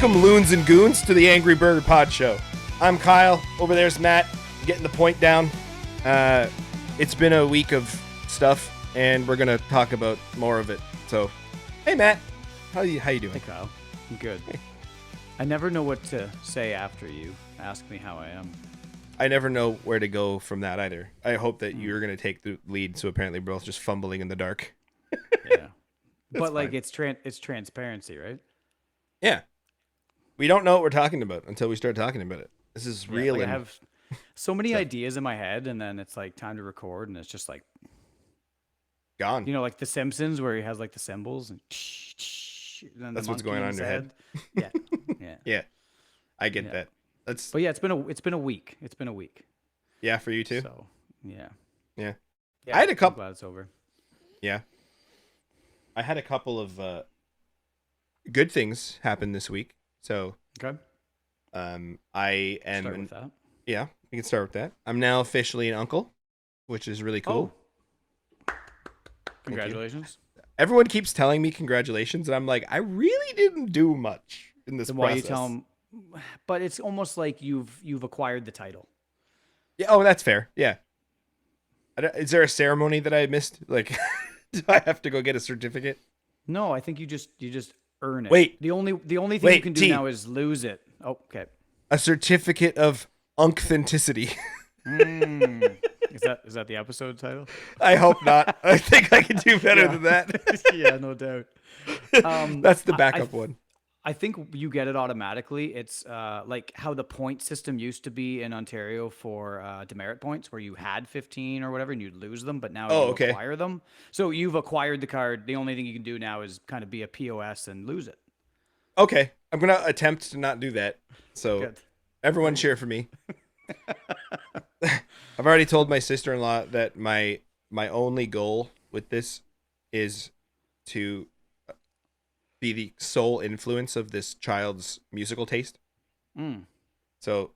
Welcome, loons and goons, to the Angry Burger Pod Show. I'm Kyle. Over there's Matt, getting the point down. It's been a week of stuff, and we're gonna talk about more of it. So, hey Matt, how you doing? Hey Kyle, I'm good. Hey. I never know what to say after you ask me how I am. I never know where to go from that either. I hope that you're gonna take the lead. So apparently, we're both just fumbling in the dark. Yeah, but like fine. it's transparency, right? Yeah, we don't know what we're talking about until we start talking about it. This is real. Like I have so many ideas in my head, and then it's like time to record, and it's just like gone. You know, like The Simpsons, where he has like the symbols, and then That's the what's going on in your head. Yeah, yeah, yeah. I get that. But yeah, it's been a week. It's been a week. Yeah, for you too. So yeah. I had a couple. I'm glad it's over. Yeah, I had a couple of good things happen this week. So Okay. I am. Start with that. Yeah, we can start with that. I'm now officially an uncle, which is really cool. Oh. Congratulations. Everyone keeps telling me congratulations, and I'm like, I really didn't do much in this Then process. why you tell them? But it's almost like you've acquired the title. Yeah. Oh, that's fair. Yeah. Is there a ceremony that I missed? Like, do I have to go get a certificate? No, I think you just earn it. Wait. The only thing you can do now is lose it. Oh, okay. A certificate of authenticity. Is that the episode title? I hope not. I think I can do better than that. Yeah, no doubt. That's the backup one. I think you get it automatically. It's like how the point system used to be in Ontario for demerit points, where you had 15 or whatever and you'd lose them, but now you acquire them. So you've acquired the card. The only thing you can do now is kind of be a POS and lose it. Okay. I'm going to attempt to not do that. So Good. Everyone cheer for me. I've already told my sister-in-law that my only goal with this is to be the sole influence of this child's musical taste. So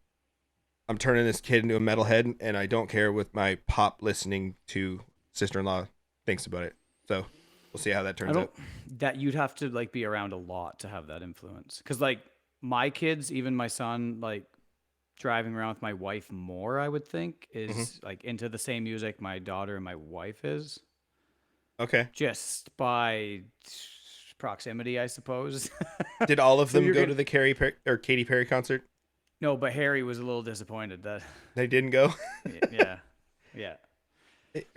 I'm turning this kid into a metalhead, and I don't care what my pop listening to sister-in-law thinks about it. So we'll see how that turns out. That you'd have to like be around a lot to have that influence. Because like my kids, even my son, like driving around with my wife more, I would think, is like into the same music my daughter and my wife is. Okay. Just by proximity, I suppose. Did all of them go to the Katy Perry concert? No, but Harry was a little disappointed that they didn't go. Yeah.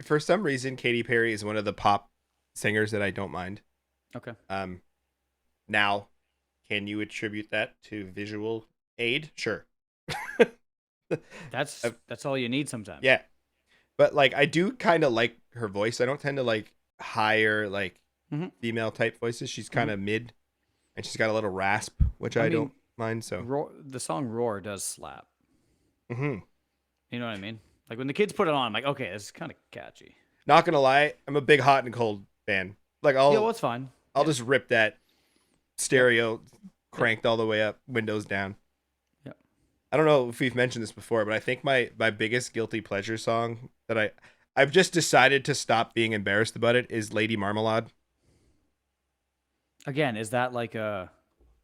For some reason, Katy Perry is one of the pop singers that I don't mind. Okay. Now, can you attribute that to visual aid? Sure. That's all you need sometimes. Yeah, but like I do kind of like her voice. I don't tend to like higher like female type voices. She's kind of mid, and she's got a little rasp, which I don't mind. So the song "Roar" does slap. You know what I mean? Like when the kids put it on, I'm like, okay, this is kind of catchy. Not gonna lie, I'm a big Hot and Cold fan. Like it's fine. I'll just rip that stereo cranked all the way up, windows down. I don't know if we've mentioned this before, but I think my biggest guilty pleasure song that I've just decided to stop being embarrassed about it is Lady Marmalade. Again, is that like a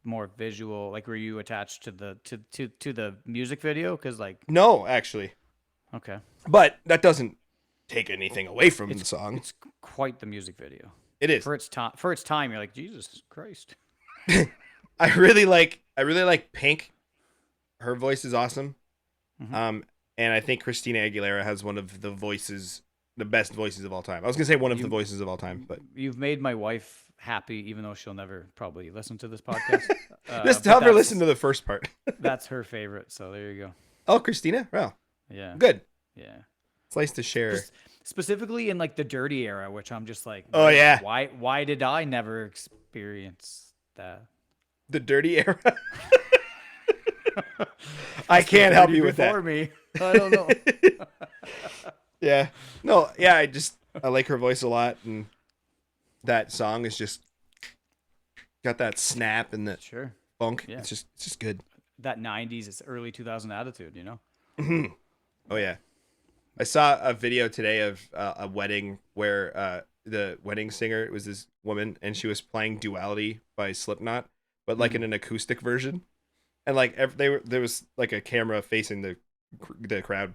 more visual? Like, were you attached to the music video? Because like, no, actually. Okay. But that doesn't take anything away from the song. It's quite the music video. It is for its time. For its time, you're like, Jesus Christ. I really like Pink. Her voice is awesome. And I think Christina Aguilera has one of the best voices of all time. I was going to say one of the voices of all time, but you've made my wife happy, even though she'll never probably listen to this podcast. Just have her listen to the first part. That's her favorite. So there you go. Oh, Christina? Well, yeah. Good. Yeah. It's nice to share. Specifically in like the dirty era, which I'm just like, oh yeah. Why did I never experience that? The dirty era? I can't help you with that. Me. I don't know. Yeah. No, yeah, I like her voice a lot, and that song is just got that snap and that funk. Yeah. It's just good. That 90s, it's early 2000 attitude, you know? Oh yeah. I saw a video today of a wedding where the wedding singer was this woman, and she was playing Duality by Slipknot, but like in an acoustic version. And like there was like a camera facing the crowd,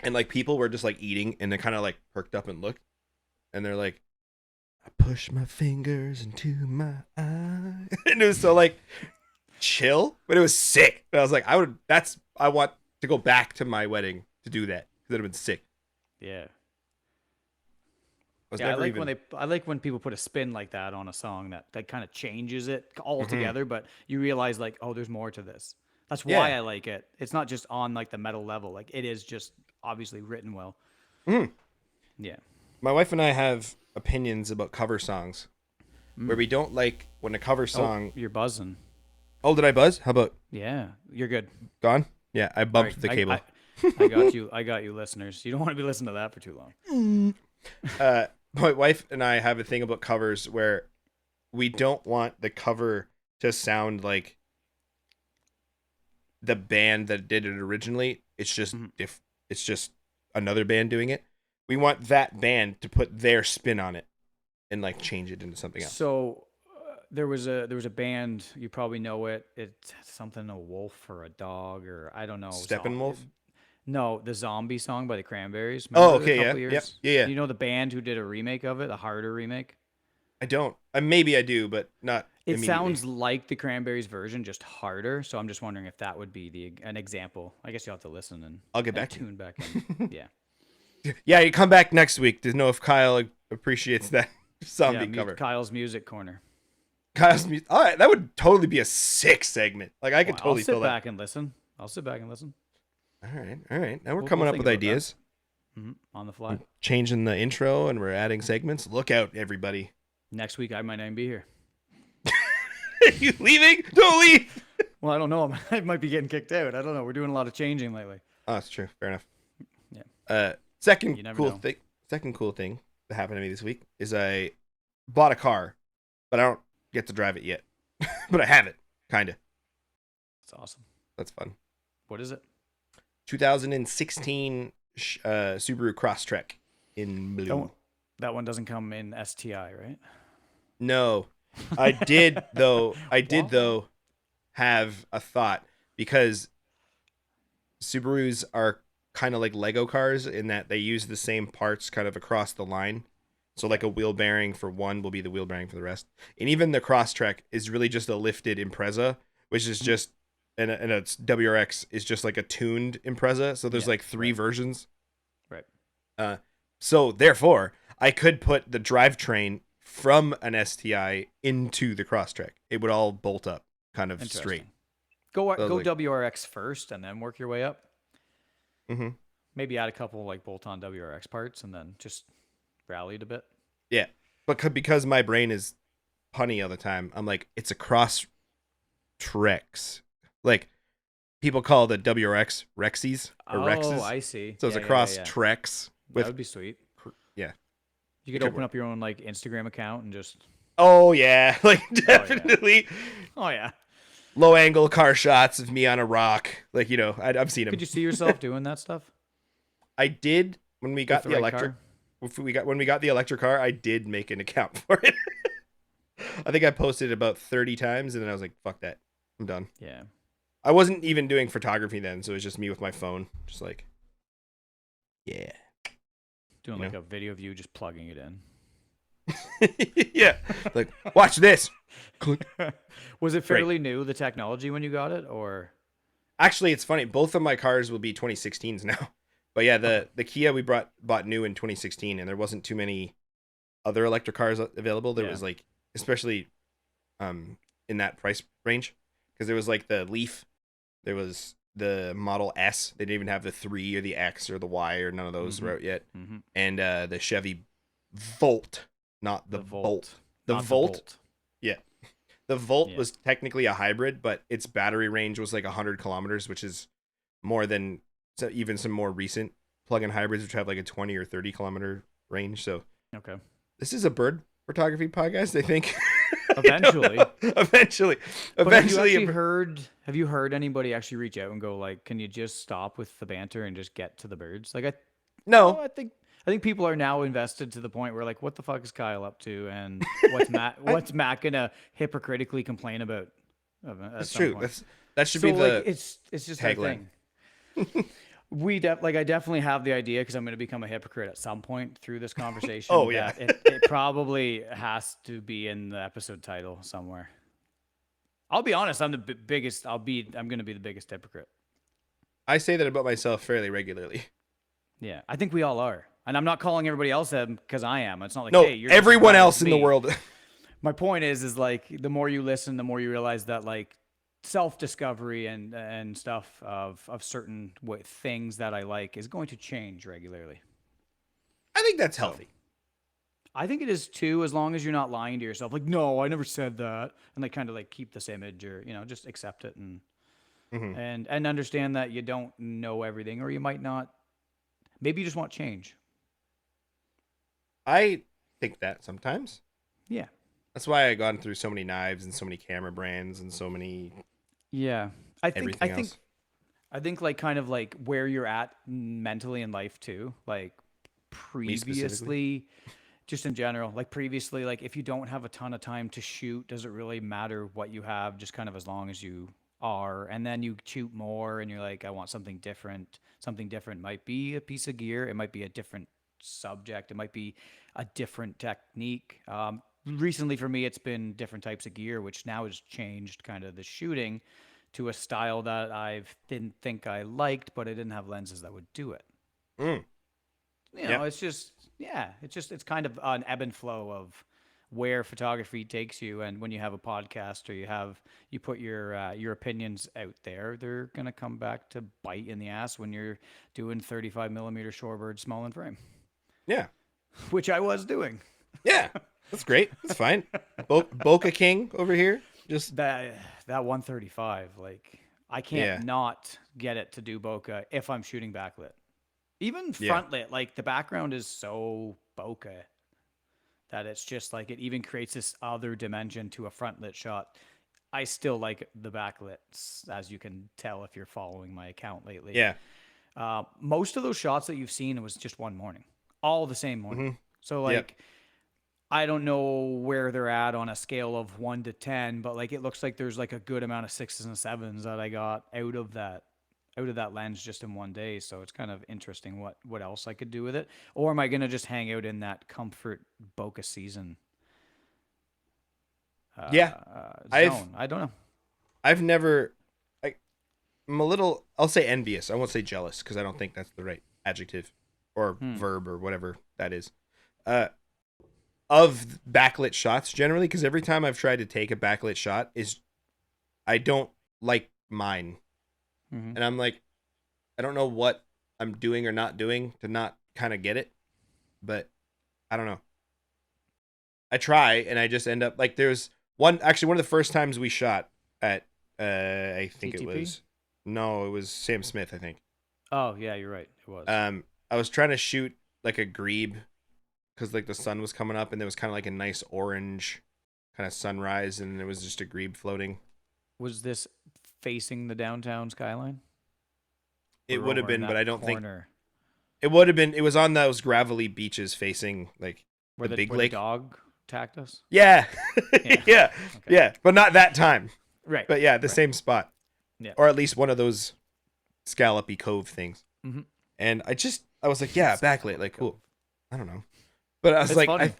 and like people were just like eating, and they kind of like perked up and looked, and they're like, I push my fingers into my eye. And it was so like chill, but it was sick. And I was like, I want to go back to my wedding to do that. Because it would have been sick. Yeah. I was Yeah, never even... I like when people put a spin like that on a song that kind of changes it Mhm. altogether, but you realize like, oh, there's more to this. That's why Yeah. I like it. It's not just on like the metal level. Like it is just obviously written well. Mhm. Yeah. My wife and I have opinions about cover songs where we don't like when a cover Oh, song... you're buzzing. Oh, did I buzz? How about Yeah, you're good. gone? Yeah, I All right, bumped the cable. I got you. I got you, listeners. You don't want to be listening to that for too long. My wife and I have a thing about covers where we don't want the cover to sound like the band that did it originally. It's just if it's just another band doing it. We want that band to put their spin on it and like change it into something else. So there was a band, you probably know it. It's something, a wolf or a dog or I don't know. Steppenwolf? No, the zombie song by the Cranberries. Oh, Remember a okay, couple yeah. years? Yeah. You know the band who did a remake of it, a harder remake? I don't. Maybe I do, but not It immediately. sounds like the Cranberries version, just harder. So I'm just wondering if that would be an example. I guess you'll have to listen and I'll get and back to you. tune back in. Yeah. Yeah, you come back next week to know if Kyle appreciates that zombie cover. Kyle's Music Corner. Kyle's music. All right, that would totally be a sick segment. Like I could Well, totally I'll sit fill that. back and listen. I'll sit back and listen. All right. Now we're We'll coming up think with about that. ideas, On the fly. changing the intro, and we're adding segments. Look out, everybody! Next week I might not even be here. You leaving? Don't leave. Well, I don't know. I might be getting kicked out. I don't know. We're doing a lot of changing lately. Oh, that's true. Fair enough. Yeah. Second You never cool know. thing. Second cool thing that happened to me this week is I bought a car, but I don't get to drive it yet. But I have it, kinda. That's awesome. That's fun. What is it? 2016 Subaru Crosstrek in blue. That one doesn't come in STI, right? No, I did though. Have a thought because Subarus are kind of like Lego cars in that they use the same parts kind of across the line. So like a wheel bearing for one will be the wheel bearing for the rest. And even the Crosstrek is really just a lifted Impreza, which is just and its WRX is just like a tuned Impreza. So there's like three versions. Right. So therefore, I could put the drivetrain from an STI into the Crosstrek. It would all bolt up kind of straight. Go like- WRX first and then work your way up. Mm-hmm. Maybe add a couple like bolt-on WRX parts and then just rally it a bit. Yeah, but because my brain is punny all the time, I'm like, it's a Crosstrex. Like people call the WRX Rexies or Rexes. Oh, I see. So it's a Crosstrex. That would be sweet. Yeah. You could open up your own like Instagram account and just. Oh yeah, like definitely. Oh yeah. Low angle car shots of me on a rock, like I've seen them. Could you see yourself doing that stuff? I did when we got the electric. When we got the electric car, I did make an account for it. I think I posted about 30 times, and then I was like, "Fuck that, I'm done." Yeah. I wasn't even doing photography then, so it was just me with my phone, just like, yeah, doing like a video of you just plugging it in. Yeah, like watch this. Was it fairly new, the technology, when you got it, or? Actually, it's funny. Both of my cars will be 2016s now. But yeah, the Kia we bought new in 2016, and there wasn't too many other electric cars available. There was like, especially in that price range, because there was like the Leaf, there was the Model S. They didn't even have the 3 or the X or the Y or none of those were out yet. And the Chevy Volt, not the Bolt. The Volt. Yeah. The Volt was technically a hybrid, but its battery range was like 100 kilometers, which is more than even some more recent plug-in hybrids, which have like a 20 or 30 kilometer range. So okay, this is a bird photography podcast, I think. Eventually. Eventually. Have you heard anybody actually reach out and go like, can you just stop with the banter and just get to the birds? Like I think people are now invested to the point where like, what the fuck is Kyle up to, and what's Matt gonna hypocritically complain about? at That's some true. point. That should So be the like it's just that tagline. thing. I definitely have the idea because I'm going to become a hypocrite at some point through this conversation Oh yeah. that it probably has to be in the episode title somewhere. I'll be honest, I'm the biggest. I'm going to be the biggest hypocrite. I say that about myself fairly regularly. Yeah, I think we all are, and I'm not calling everybody else that because I am. It's not like, No, hey, you're just as everyone bad as else in the me. world. My point is like the more you listen, the more you realize that like self-discovery and stuff of certain things that I like is going to change regularly. I think that's So healthy. I think it is too, as long as you're not lying to yourself. Like, no, I never said that, and like kind of like keep this image, or just accept it and Hmm. and understand that you don't know everything, or you might not. Maybe you just want change. I think that sometimes. Yeah. That's why I gone through so many knives and so many camera brands and so many Yeah. I think I everything think else. I think like kind of like where you're at mentally in life too. Like Me specifically. previously, just in general, like previously, like if you don't have a ton of time to shoot, does it really matter what you have? Just kind of as long as you are, and then you shoot more, and you're like, I want something different. Something different might be a piece of gear. It might be a different subject. It might be a different technique. Recently, for me, it's been different types of gear, which now has changed kind of the shooting to a style that I didn't think I liked, but I didn't have lenses that would do it. Mm, yeah. It's just it's kind of an ebb and flow of where photography takes you. And when you have a podcast or you put your opinions out there, they're gonna come back to bite in the ass when you're doing 35 millimeter shorebird small in frame, Yeah. which I was doing. Yeah. That's great. That's fine. Boca King over here. Just That 135, like I can't yeah. not get it to do bokeh if I'm shooting backlit. Even Yeah. front lit, like the background is so bokeh that it's just like it even creates this other dimension to a front lit shot. I still like the backlits, as you can tell if you're following my account lately. Yeah. Most of those shots that you've seen was just one morning, all the same morning. Hmm. So Yep. like I don't know where they're at on a scale of 1 to 10, but like it looks like there's like a good amount of 6s and 7s that I got out of that lens just in one day. So it's kind of interesting what else I could do with it. Or am I gonna just hang out in that comfort bokeh season Yeah. I've zone? I don't know. I've never I'm a little I'll say envious. I won't say jealous because I don't think that's the right adjective or verb or whatever that is. Of backlit shots generally, because every time I've tried to take a backlit shot is I don't like mine. Mm-hmm. And I'm like, I don't know what I'm doing or not doing to not kind of get it, but I don't know. I try and I just end up like there's one of the first times we shot at I think CTP? it was Sam Smith, I think. Oh yeah, you're right. It was. I was trying to shoot like a grebe because like the sun was coming up and there was kind of like a nice orange kind of sunrise and it was just a grebe floating. Was this facing the downtown skyline? It Or would have over in been, but that I don't think corner it would have been. It was on those gravelly beaches facing like where the the big where the lake. dog attacked us? Yeah, Yeah. yeah, Okay. yeah, but not that time. Right. But yeah, the Right. same spot, Yeah. or at least one of those scallopy cove things. Mm-hmm. And I was like, yeah, backlit, like cool. I don't know, but I was It's like, funny.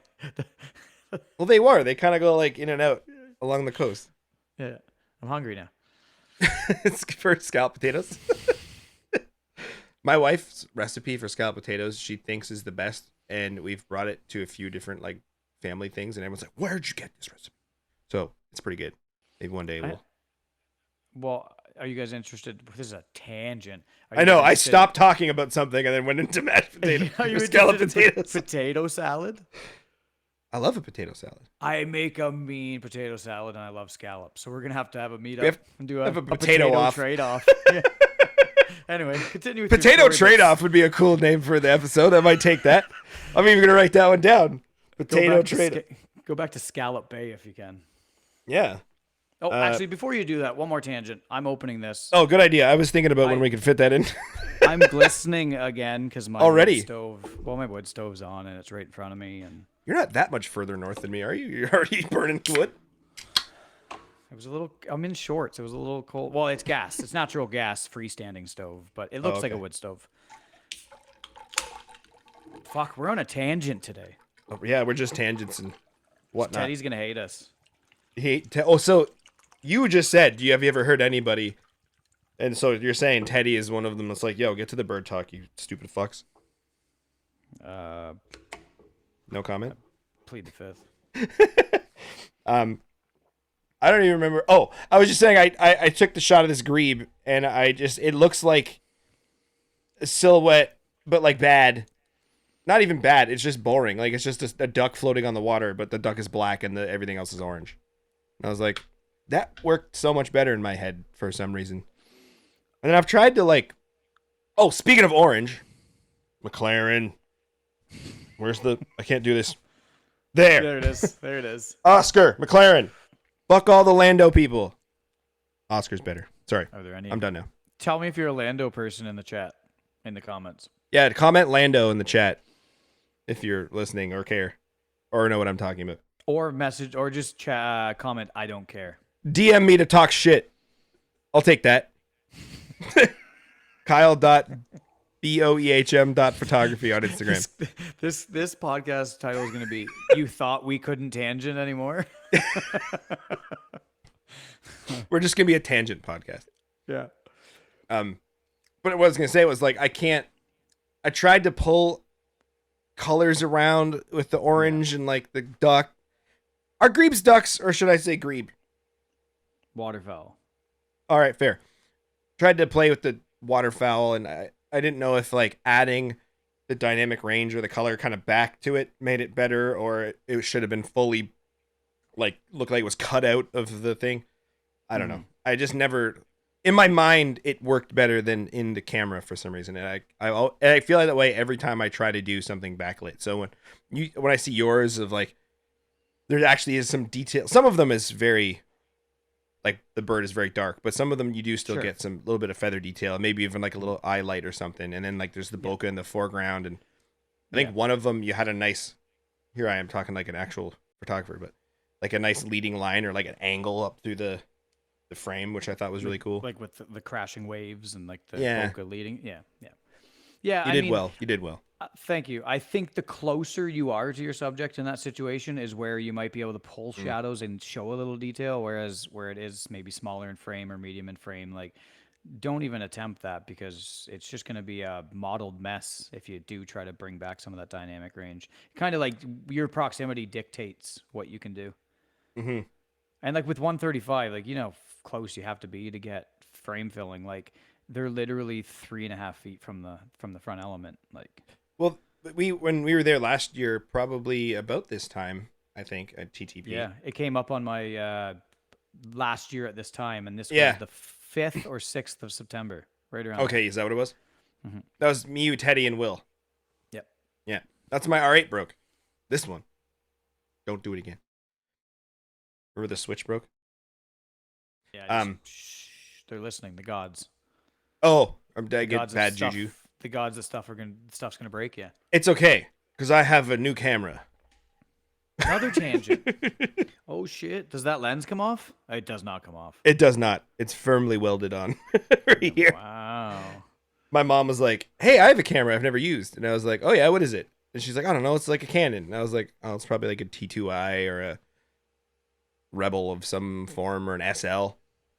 well, they were. They kind of go like in and out along the coast. Yeah. I'm hungry now. It's for scalloped potatoes. My wife's recipe for scalloped potatoes, she thinks is the best, and we've brought it to a few different like family things, and everyone's like, "Where'd you get this recipe?" So it's pretty good. Maybe one day we'll. Well, are you guys interested? This is a tangent. Are I you know. guys I interested? stopped talking about something and then went into mashed potato Are you or scalloped interested in potatoes. potato salad? I love a potato salad. I make a mean potato salad, and I love scallops. So we're gonna have to have a meetup have- and do have a a potato off. trade-off. Yeah. Anyway, continue with your Potato story, but trade-off would be a cool name for the episode. I might take that. I'm even gonna write that one down. Go Potato back to trade. go back to Scallop Bay if you can. Yeah. Oh, actually, before you do that, one more tangent. I'm opening this. Oh, good idea. I was thinking about when we could fit that in. I'm glistening again because my Already? wood stove. Well, my wood stove's on and it's right in front of me, and You're not that much further north than me, are you? You're already burning wood. It was a little. I'm in shorts. It was a little cold. Well, it's gas. It's natural gas freestanding stove, but it looks like a wood stove. Fuck, we're on a tangent today. Oh, yeah, we're just tangents and whatnot. Teddy's gonna hate us. So you just said, have you ever heard anybody? And so you're saying Teddy is one of them that's like, yo, get to the bird talk, you stupid fucks. No comment. Plead the fifth. I don't even remember. Oh, I was just saying I took the shot of this grebe and it looks like a silhouette, but like bad. Not even bad. It's just boring. Like it's just a duck floating on the water, but the duck is black and everything else is orange. And I was like, that worked so much better in my head for some reason. And then I've tried to like, oh, speaking of orange, McLaren. Where's I can't do this. There it is. There it is. Oscar, McLaren. Fuck all the Lando people. Oscar's better. Sorry. Are there any? I'm done now. Tell me if you're a Lando person in the chat, in the comments. Yeah, comment Lando in the chat if you're listening or care or know what I'm talking about. Or message, or just comment, I don't care. DM me to talk shit. I'll take that. Kyle.boehm.photography on Instagram. This podcast title is going to be, You Thought We Couldn't Tangent Anymore? We're just going to be a tangent podcast. Yeah. But what I was going to say was like, I tried to pull colors around with the orange and like the duck. Are grebes ducks, or should I say grebe? Waterfowl. All right, fair. Tried to play with the waterfowl, and I didn't know if like adding the dynamic range or the color kind of back to it made it better, or it should have been fully like looked like it was cut out of the thing. I don't know. I just never, in my mind, it worked better than in the camera for some reason, and I feel like that way every time I try to do something backlit. So when I see yours of like, there actually is some detail. Some of them is very, like the bird is very dark, but some of them you do still get some little bit of feather detail, maybe even like a little eye light or something. And then like there's the bokeh in the foreground, and I think one of them you had a nice. Here I am talking like an actual photographer, but like a nice leading line or like an angle up through the frame, which I thought was really cool. Like with the crashing waves and like the bokeh leading. Yeah. You did well. Thank you. I think the closer you are to your subject in that situation is where you might be able to pull shadows and show a little detail, whereas where it is maybe smaller in frame or medium in frame, like don't even attempt that because it's just going to be a modeled mess if you do try to bring back some of that dynamic range. Kind of like your proximity dictates what you can do. Mm-hmm. And like with 135, like, close you have to be to get frame filling. Like they're literally 3.5 feet from the front element. Like, well, when we were there last year, probably about this time, I think at TTP. Yeah, it came up on my last year at this time, and this was the 5th or 6th of September, right around. Okay, is that what it was? Mm-hmm. That was me, you, Teddy, and Will. Yep. Yeah, that's my R8 broke. This one. Don't do it again. Remember the switch broke? Yeah. They're listening. The gods. Oh, I get bad juju. The gods that stuff's gonna break. Yeah. It's okay because I have a new camera. Another tangent. Oh shit! Does that lens come off? It does not come off. It does not. It's firmly welded on right here. Wow. My mom was like, "Hey, I have a camera I've never used," and I was like, "Oh yeah, what is it?" And she's like, "I don't know. It's like a Canon." And I was like, "Oh, it's probably like a T2i or a Rebel of some form or an SL."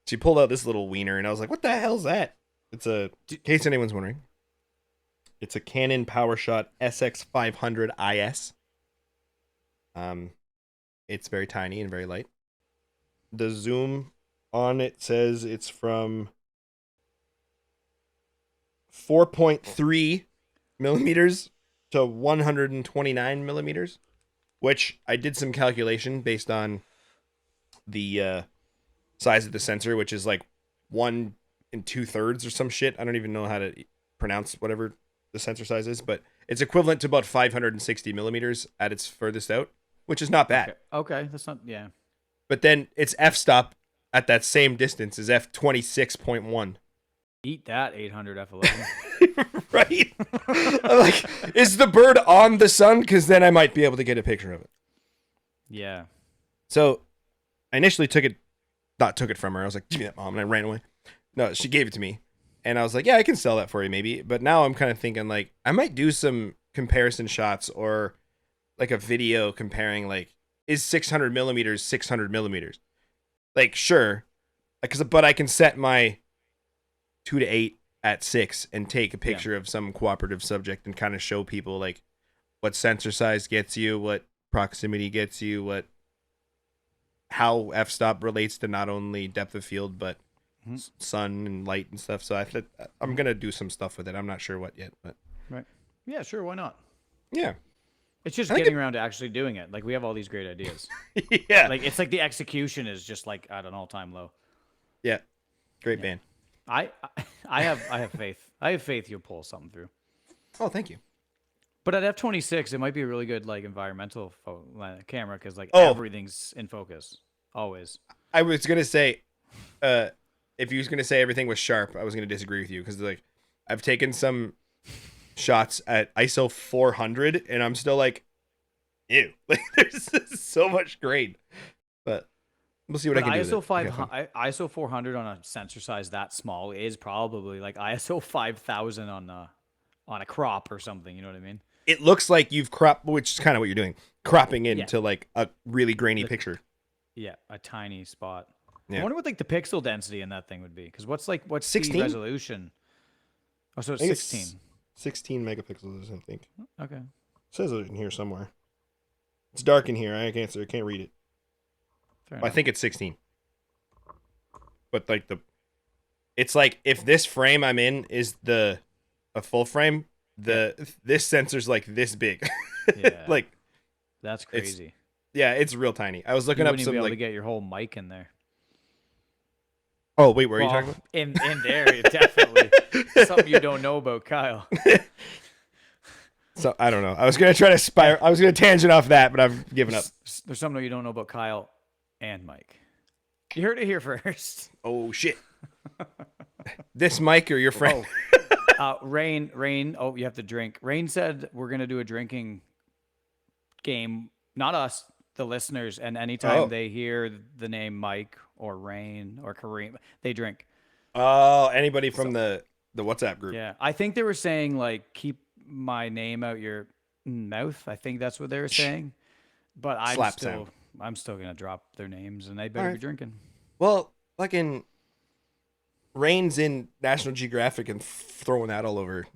She pulled out this little wiener, and I was like, "What the hell's that?" It's in case anyone's wondering, it's a Canon PowerShot SX500 IS. It's very tiny and very light. The zoom on it says it's from 4.3 millimeters to 129 millimeters, which I did some calculation based on the size of the sensor, which is like 1 2/3 or some shit. I don't even know how to pronounce whatever the sensor size is, but it's equivalent to about 560 millimeters at its furthest out, which is not bad. Okay. That's not, yeah. But then its f-stop at that same distance is f26.1. Eat that 800 f11. Right? I'm like, is the bird on the sun? Because then I might be able to get a picture of it. Yeah. So I initially took it not took it from her. I was like, give me that, Mom. And I ran away. No, she gave it to me. And I was like, yeah, I can sell that for you maybe. But now I'm kind of thinking like I might do some comparison shots or like a video comparing like, is 600 millimeters 600 millimeters? Like, sure. But I can set my 2 to 8 at 6 and take a picture of some cooperative subject and kind of show people like what sensor size gets you, what proximity gets you, how f-stop relates to not only depth of field but sun and light and stuff. So I'm gonna do some stuff with it. I'm not sure what yet, but right. Yeah, sure. Why not? Yeah, it's just getting around to actually doing it. Like we have all these great ideas. Yeah, like it's like the execution is just like at an all-time low. Yeah, great band. I have faith. I have faith you'll pull something through. Oh, thank you. But at f/26, it might be a really good like environmental camera because like everything's in focus always. I was gonna say, if you was gonna say everything was sharp, I was gonna disagree with you because like I've taken some shots at ISO 400 and I'm still like, ew, like there's so much grain. But we'll see what I can do. ISO 400 on a sensor size that small is probably like ISO 5000 on a crop or something. You know what I mean? It looks like you've cropped, which is kind of what you're doing, cropping into like a really grainy picture. Yeah, a tiny spot. Yeah. I wonder what like the pixel density in that thing would be, because what's 16 the resolution? Oh, so it's 16. 16 megapixels, I think. Okay. It says it in here somewhere. It's dark in here. I can't read it. I think it's 16. But like it's like if this frame I'm in is a full frame, this sensor's like this big. Yeah. Like that's crazy. It's real tiny. I was looking up some be able like to get your whole mic in there. Oh wait, what are you talking about? In there, definitely. Something you don't know about Kyle. So I don't know. I was gonna try to I was gonna tangent off that, but I've given up. There's something you don't know about Kyle and Mike. You heard it here first. Oh shit. This Mike or your friend? Rain. Oh, you have to drink. Rain said we're gonna do a drinking game. Not us, the listeners. And anytime they hear the name Mike or Rain or Kareem, they drink. Oh, anybody from the WhatsApp group? Yeah, I think they were saying like keep my name out your mouth. I think that's what they were saying. But I'm still gonna drop their names, and they better be drinking. Well, fucking Rain's in National Geographic and throwing that all over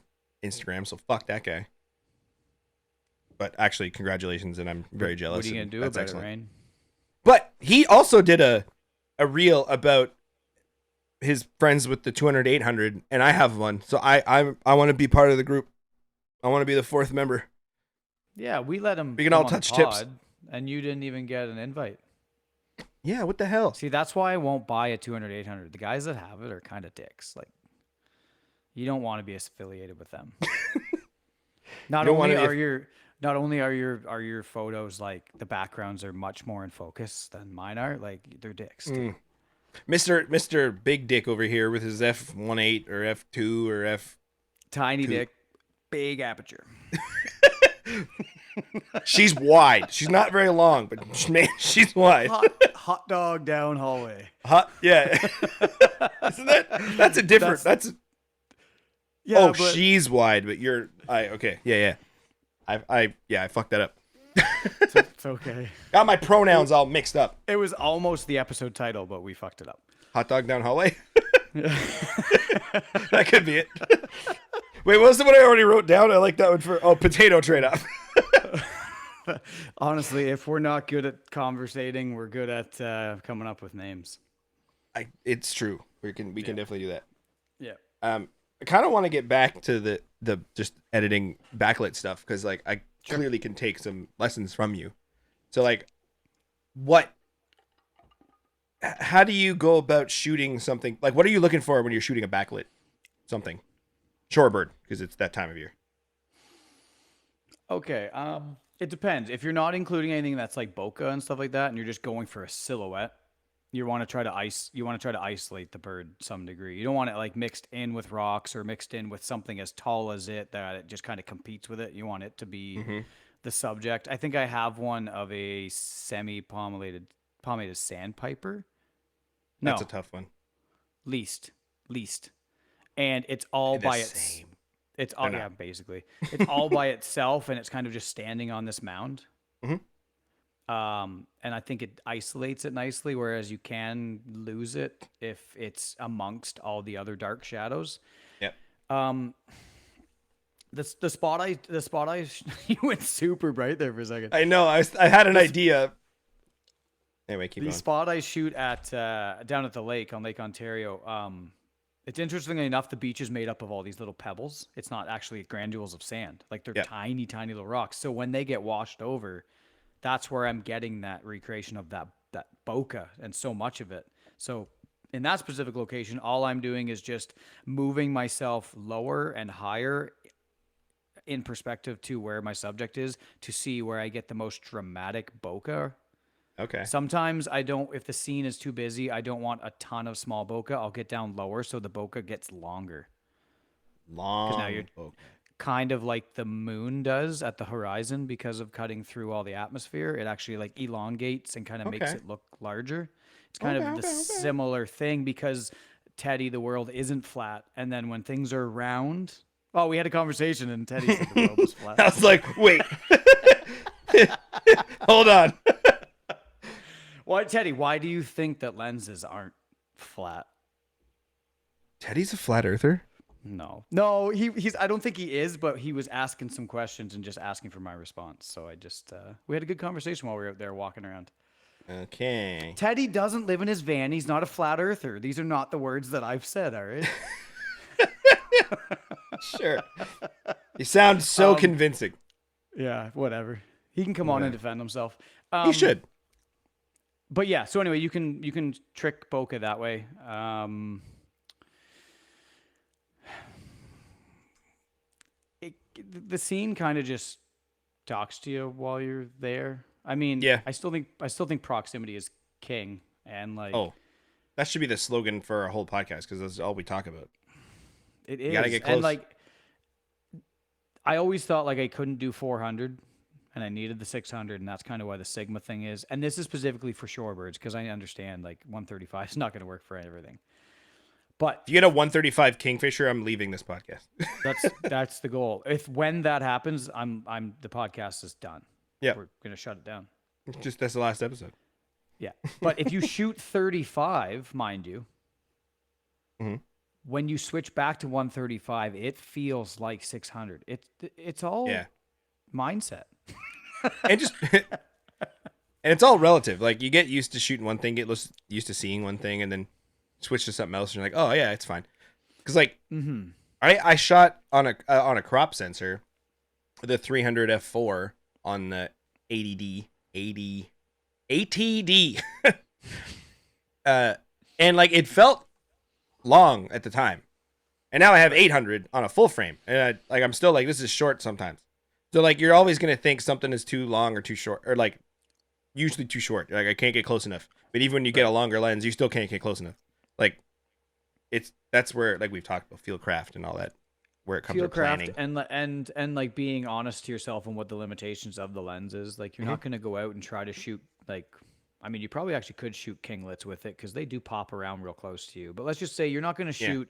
Instagram, so fuck that guy. But actually, congratulations, and I'm very jealous. What are you gonna do about it, Rain? But he also did a reel about his friends with the 200-800, and I have one, so I want to be part of the group. I want to be the fourth member. Yeah, we let him. We can all touch tips. And you didn't even get an invite. Yeah, what the hell? See, that's why I won't buy a 200-800. The guys that have it are kind of dicks. Like, you don't want to be affiliated with them. Not only are your photos like the backgrounds are much more in focus than mine are, like they're dicks too. Mr. Big Dick over here with his f1.8 or f2 or f tiny dick, big aperture. She's wide. She's not very long, but man, she's wide. Hot dog down hallway. Yeah. Isn't that's a different. Yeah. But she's wide, but you're. Okay. Yeah. I fucked that up. It's okay. Got my pronouns all mixed up. It was almost the episode title, but we fucked it up. Hot dog down hallway. That could be it. Wait, what was the one I already wrote down? I like that one for potato trade-off. Honestly, if we're not good at conversating, we're good at coming up with names. It's true. We can definitely do that. Yeah. I kind of want to get back to the just editing backlit stuff because like I clearly can take some lessons from you. So like, how do you go about shooting something? Like, what are you looking for when you're shooting a backlit something? Shorebird, because it's that time of year. Okay. It depends. If you're not including anything that's like bokeh and stuff like that, and you're just going for a silhouette, you want to try to isolate the bird to some degree. You don't want it like mixed in with rocks or mixed in with something as tall as it that it just kind of competes with it. You want it to be the subject. I think I have one of a semi-palmated sandpiper. That's a No, tough one. least, and it's all The by its. same. It's They're all not. yeah, basically. It's all by itself, and it's kind of just standing on this mound. Hmm. And I think it isolates it nicely, whereas you can lose it if it's amongst all the other dark shadows. Yep. Um, the spot I you went super bright there for a second. I know. I had an This idea. Anyway, keep the going. spot I shoot at down at the lake on Lake Ontario. It's interestingly enough, the beach is made up of all these little pebbles. It's not actually granules of sand. Like they're Yep. tiny, tiny little rocks. So when they get washed over, that's where I'm getting that recreation of that bokeh and so much of it. So in that specific location, all I'm doing is just moving myself lower and higher in perspective to where my subject is to see where I get the most dramatic bokeh. Okay. Sometimes I don't, if the scene is too busy, I don't want a ton of small bokeh. I'll get down lower so the bokeh gets longer. Because now you're Long. Okay. kind of like the moon does at the horizon because of cutting through all the atmosphere. It actually like elongates and kind of makes Okay. it look larger. It's kind Okay. of the Okay. Okay. similar thing because Teddy, the world isn't flat. And then when things are round, oh, we had a conversation and Teddy said the world was flat. I was like, wait. Hold on. Why, Teddy, why do you think that lenses aren't flat? Teddy's a flat earther. No, he's. I don't think he is, but he was asking some questions and just asking for my response. So I just we had a good conversation while we were out there walking around. Okay. Teddy doesn't live in his van. He's not a flat earther. These are not the words that I've said. All right. Sure. You sound so convincing. Yeah. Whatever. He can come on and defend himself. He should. But yeah. So anyway, you can trick bokeh that way. The scene kind of just talks to you while you're there. I mean, Yeah. I still think proximity is king, and like, Oh, that should be the slogan for our whole podcast because that's all we talk about. it You gotta is. get close. And like, I always thought like I couldn't do 400, and I needed the 600, and that's kind of why the Sigma thing is. And this is specifically for shorebirds because I understand like 135 is not going to work for everything. But If you get a 135 Kingfisher, I'm leaving this podcast. that's the goal. When that happens, the podcast is done. Yeah. We're gonna shut it down. Just that's the last episode. Yeah. But if you shoot 35, mind you, Mhm. when you switch back to 135, it feels like 600. It's all mindset. And just and it's all relative. Like you get used to shooting one thing, get used to seeing one thing, and then switch to something else, and you're like, oh yeah, it's fine. Because like I shot on a crop sensor, the 300 f4 on the 80D ATD, and like it felt long at the time, and now I have 800 on a full frame, and I'm still like this is short sometimes. So like you're always gonna think something is too long or too short, or like usually too short. Like I can't get close enough. But even when you get a longer lens, you still can't get close enough. Like that's where like we've talked about field craft and all that, where it comes to planning and like being honest to yourself and what the limitations of the lens is. Like you're not going to go out and try to shoot like, I mean, you probably actually could shoot kinglets with it because they do pop around real close to you. But let's just say you're not going to shoot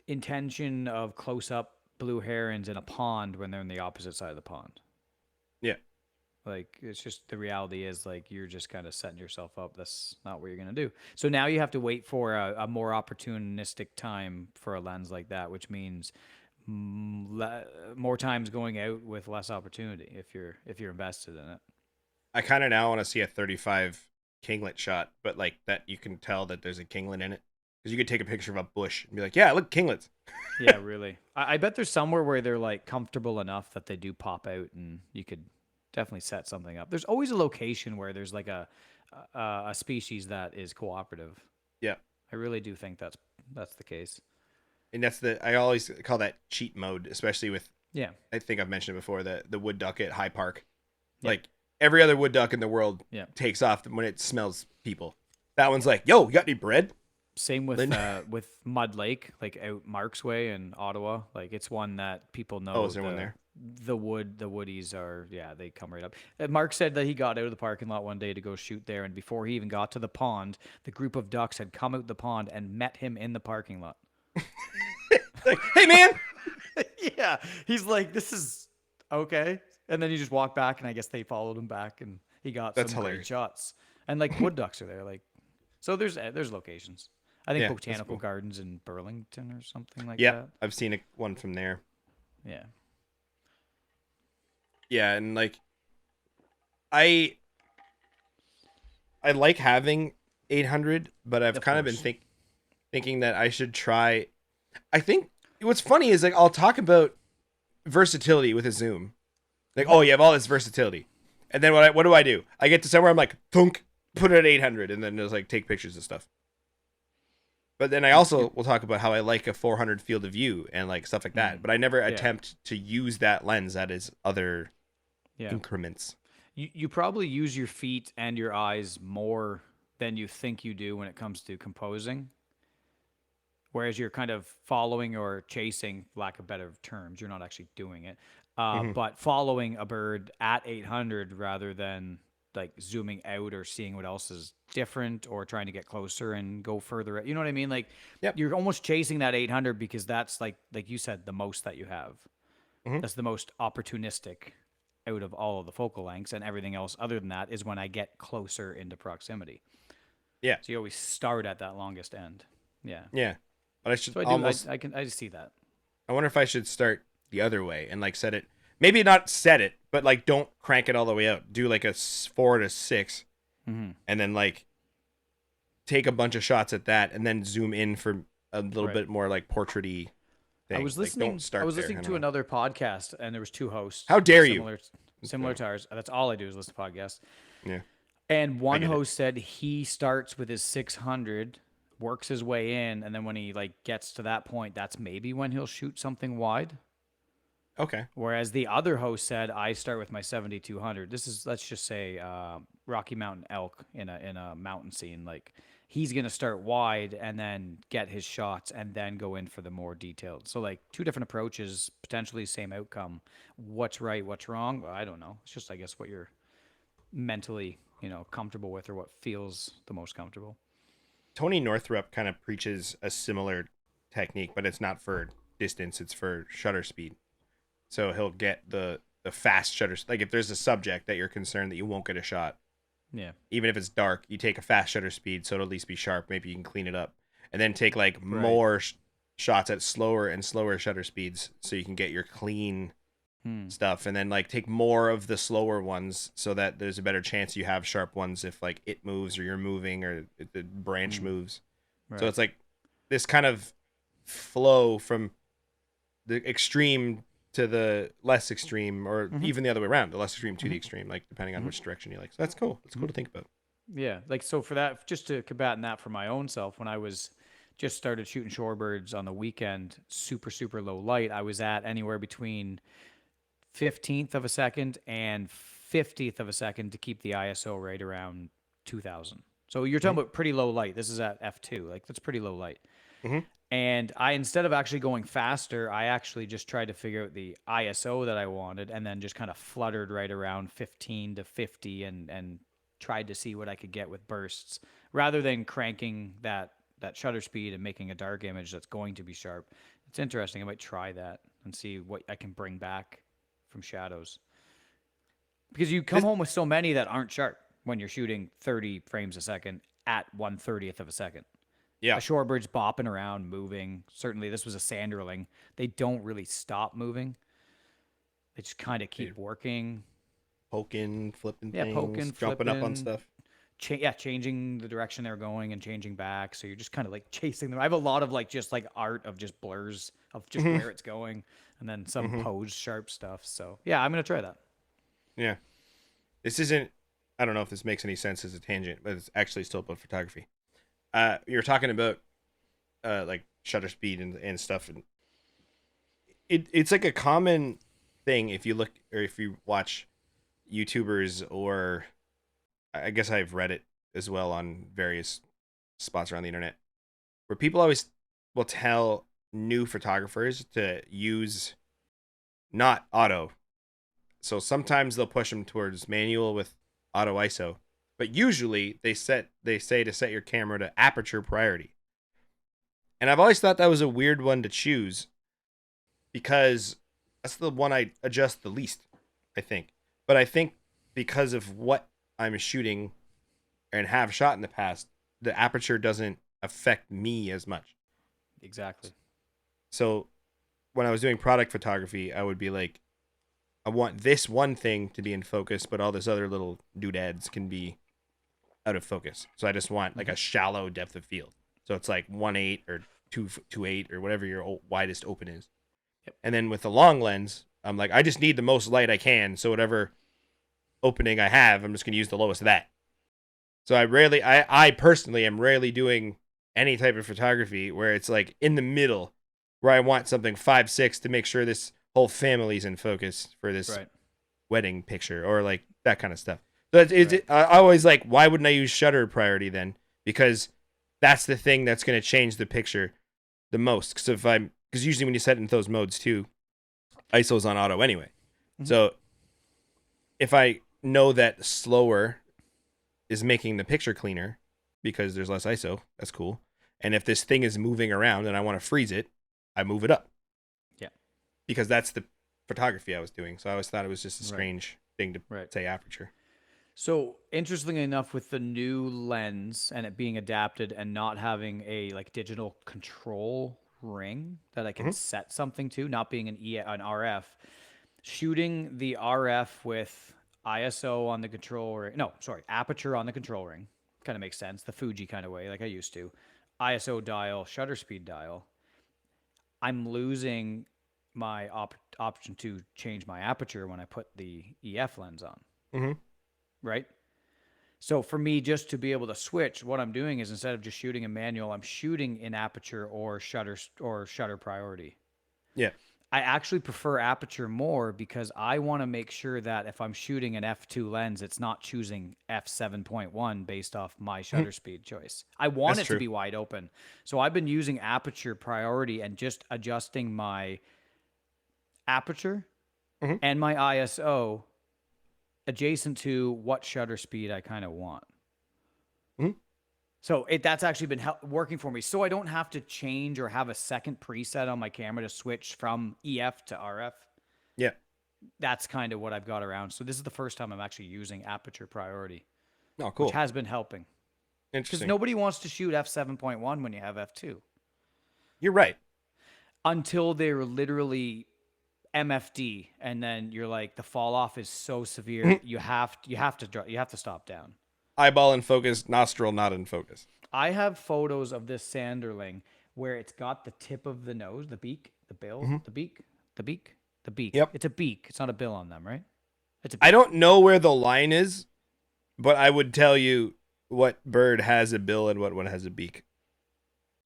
intention of close up blue herons in a pond when they're in the opposite side of the pond. Yeah. Like it's just the reality is like you're just kind of setting yourself up. That's not what you're gonna do. So now you have to wait for a more opportunistic time for a lens like that, which means more times going out with less opportunity if you're invested in it. I kind of now want to see a 35 kinglet shot, but like that you can tell that there's a kinglet in it because you could take a picture of a bush and be like, yeah, look, kinglets. Yeah, really. I bet there's somewhere where they're like comfortable enough that they do pop out and you could definitely set something up. There's always a location where there's like a species that is cooperative. Yeah. I really do think that's the case. And I always call that cheat mode, especially with, yeah, I think I've mentioned it before, the wood duck at High Park. Yeah. Like every other wood duck in the world takes off when it smells people. That one's like, yo, you got any bread? Same with Mud Lake, like out Marks Way in Ottawa. Like it's one that people know. Oh, is there one there? The woodies are, yeah, they come right up. Mark said that he got out of the parking lot one day to go shoot there, and before he even got to the pond, the group of ducks had come out the pond and met him in the parking lot. Like, hey man. Yeah, he's like, this is okay, and then he just walked back, and I guess they followed him back, and he got That's some great hilarious. shots. And like wood ducks are there, like, so there's locations. I think Yeah, that's Botanical cool. Gardens in Burlington or something like Yep, that. I've seen one from there. Yeah, Yeah, and like I I like having 800, but I've of kind of been course. thinking that I should try. I think what's funny is like I'll talk about versatility with a zoom. Like, oh, you have all this versatility, and then what do I do? I get to somewhere, I'm like, thunk, put it at 800, and then just like take pictures of stuff. But then I also will talk about how I like a 400 field of view and like stuff like that. But I never Yeah, attempt to use that lens that is other yeah. increments. You probably use your feet and your eyes more than you think you do when it comes to composing. Whereas you're kind of following or chasing, lack of better terms, you're not actually doing it, Hmm. but following a bird at 800 rather than like zooming out or seeing what else is different or trying to get closer and go further. You know what I mean? Like Yep. you're almost chasing that 800 because that's like you said, the most that you have. Hmm. That's the most opportunistic out of all of the focal lengths, and everything else other than that is when I get closer into proximity. Yeah. So you always start at that longest end. Yeah. Yeah. But I should So I do. almost. I just see that. I wonder if I should start the other way and like set it. Maybe not set it, but like don't crank it all the way out. Do like a 4 to 6, Mm-hmm. and then like take a bunch of shots at that, and then zoom in for a little Right. bit more like portraity thing. Like don't I start was there. I listening don't to know. another podcast, and there was two hosts, How dare you? similar to ours. That's all I do is listen to podcasts. Yeah, And I one get it. host said he starts with his 600, works his way in, and then when he like gets to that point, that's maybe when he'll shoot something wide. Okay. Whereas the other host said, I start with my 7,200. This is, let's just say, Rocky Mountain elk in a mountain scene. Like he's gonna start wide and then get his shots and then go in for the more detailed. So like two different approaches, potentially same outcome. What's right, what's wrong? Well, I don't know. It's just I guess what you're mentally, comfortable with or what feels the most comfortable. Tony Northrup kind of preaches a similar technique, but it's not for distance; it's for shutter speed. So he'll get the fast shutter. Like if there's a subject that you're concerned that you won't get a shot, Yeah. even if it's dark, you take a fast shutter speed so it'll at least be sharp. Maybe you can clean it up, and then take like Right. more shots at slower and slower shutter speeds so you can get your clean Hmm. stuff, and then like take more of the slower ones so that there's a better chance you have sharp ones if like it moves or you're moving or the branch Hmm. moves. So Right. it's like this kind of flow from the extreme to the less extreme, or Mm-hmm. even the other way around, the less extreme to Mm-hmm. the extreme, like depending on Mm-hmm. which direction you like. So that's cool. It's cool Mm-hmm. to think about. Yeah, like so for that, just to combat that for my own self, when I was just started shooting shorebirds on the weekend, super super low light, I was at anywhere between 15th of a second and 50th of a second to keep the ISO right around 2000. So you're Hmm. talking about pretty low light. This is at f2, like that's pretty low light. Hmm. And I, instead of actually going faster, I actually just tried to figure out the ISO that I wanted and then just kind of fluttered right around 15 to 50 and tried to see what I could get with bursts rather than cranking that shutter speed and making a dark image that's going to be sharp. It's interesting. I might try that and see what I can bring back from shadows. Because you come This, home with so many that aren't sharp when you're shooting 30 frames a second at 1/30th of a second. A yeah, shorebird's bopping around, moving. Certainly, this was a sanderling. They don't really stop moving. They just kind of they're keep working. poking, flipping Yeah, things, poking, jumping up on flipping, stuff. changing the direction they're going and changing back. So you're just kind of like chasing them. I have a lot of like just like art of just blurs of just Hmm. where it's going, and then some Hmm. pose sharp stuff. So yeah, I'm gonna try that. Yeah, this isn't. I don't know if this makes any sense as a tangent, but it's actually still about photography. You're talking about like shutter speed and stuff, and it's like a common thing if you look or if you watch YouTubers, or I guess I've read it as well on various spots around the internet, where people always will tell new photographers to use not auto. So sometimes they'll push them towards manual with auto ISO, but usually they say to set your camera to aperture priority. And I've always thought that was a weird one to choose because that's the one I adjust the least, I think. But I think because of what I'm shooting and have shot in the past, the aperture doesn't affect me as much. Exactly. So when I was doing product photography, I would be like, I want this one thing to be in focus, but all this other little doodads can be out of focus. So I just want like a shallow depth of field. So it's like 1.8 or 2.8 or whatever your widest open is. Yep. And then with the long lens, I'm like, I just need the most light I can. So whatever opening I have, I'm just going to use the lowest of that. So I personally am rarely doing any type of photography where it's like in the middle where I want something 5.6 to make sure this whole family's in focus for this wedding picture or like that kind of stuff. So I always like, why wouldn't I use shutter priority then? Because that's the thing that's going to change the picture the most. Because usually when you set it in those modes too, ISO's on auto anyway. Mm-hmm. So if I know that slower is making the picture cleaner because there's less ISO, that's cool. And if this thing is moving around and I want to freeze it, I move it up. Yeah. Because that's the photography I was doing. So I always thought it was just a strange thing to say aperture. So interestingly enough, with the new lens and it being adapted and not having a like digital control ring that I can set something to, not being an RF, shooting the RF with ISO on the control ring, aperture on the control ring, kind of makes sense. The Fuji kind of way, like I used to. ISO dial, shutter speed dial. I'm losing my option to change my aperture when I put the EF lens on. Mm-hmm. Right? So for me, just to be able to switch, what I'm doing is instead of just shooting in manual, I'm shooting in aperture or shutter priority. Yeah. I actually prefer aperture more because I want to make sure that if I'm shooting an f2 lens, it's not choosing f7.1 based off my shutter speed choice. I want to be wide open. So I've been using aperture priority and just adjusting my aperture and my ISO adjacent to what shutter speed I kind of want. So that's actually been working for me. So I don't have to change or have a second preset on my camera to switch from EF to RF. Yeah. That's kind of what I've got around. So this is the first time I'm actually using aperture priority. Oh, cool. Which has been helping. Interesting. Because nobody wants to shoot f7.1 when you have f2. You're right. Until they're literally MFD, and then you're like, the fall off is so severe, you have to stop down. Eyeball in focus, nostril not in focus. I have photos of this Sanderling where it's got the tip of the nose, the beak, the bill, the beak. Yep. It's a beak. It's not a bill on them, right? It's a beak. I don't know where the line is, but I would tell you what bird has a bill and what one has a beak.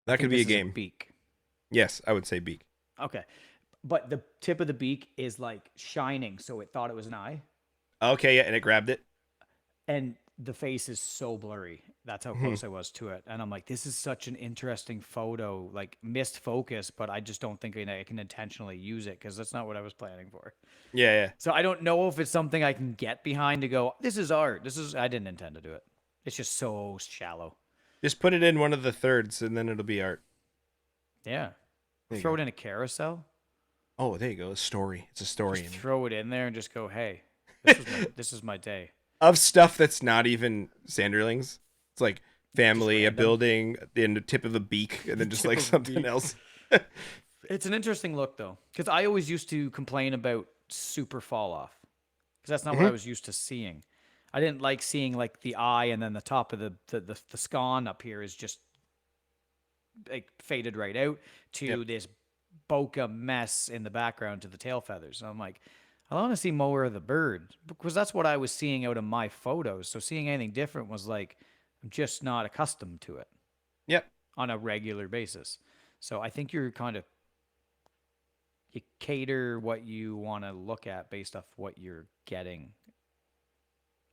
That could be a game. Beak. Yes, I would say beak. Okay. But the tip of the beak is like shining, so it thought it was an eye. Okay, yeah, and it grabbed it. And the face is so blurry. That's how close I was to it. And I'm like, this is such an interesting photo, like missed focus, but I just don't think I can intentionally use it because that's not what I was planning for. Yeah. So I don't know if it's something I can get behind to go, this is art. I didn't intend to do it. It's just so shallow. Just put it in one of the thirds and then it'll be art. Yeah. Throw it in a carousel. Oh, there you go. A story. It's a story. Just throw it in there and just go, hey, this is my day. Of stuff that's not even Sanderlings. It's like family, a building, the tip of a beak, and then just like something else. It's an interesting look, though, because I always used to complain about super fall off because that's not what I was used to seeing. I didn't like seeing like the eye and then the top of the scone up here is just like faded right out to this bokeh mess in the background to the tail feathers. And I'm like, I want to see more of the bird because that's what I was seeing out of my photos. So seeing anything different was like, I'm just not accustomed to it. Yep. On a regular basis. So I think you cater what you want to look at based off what you're getting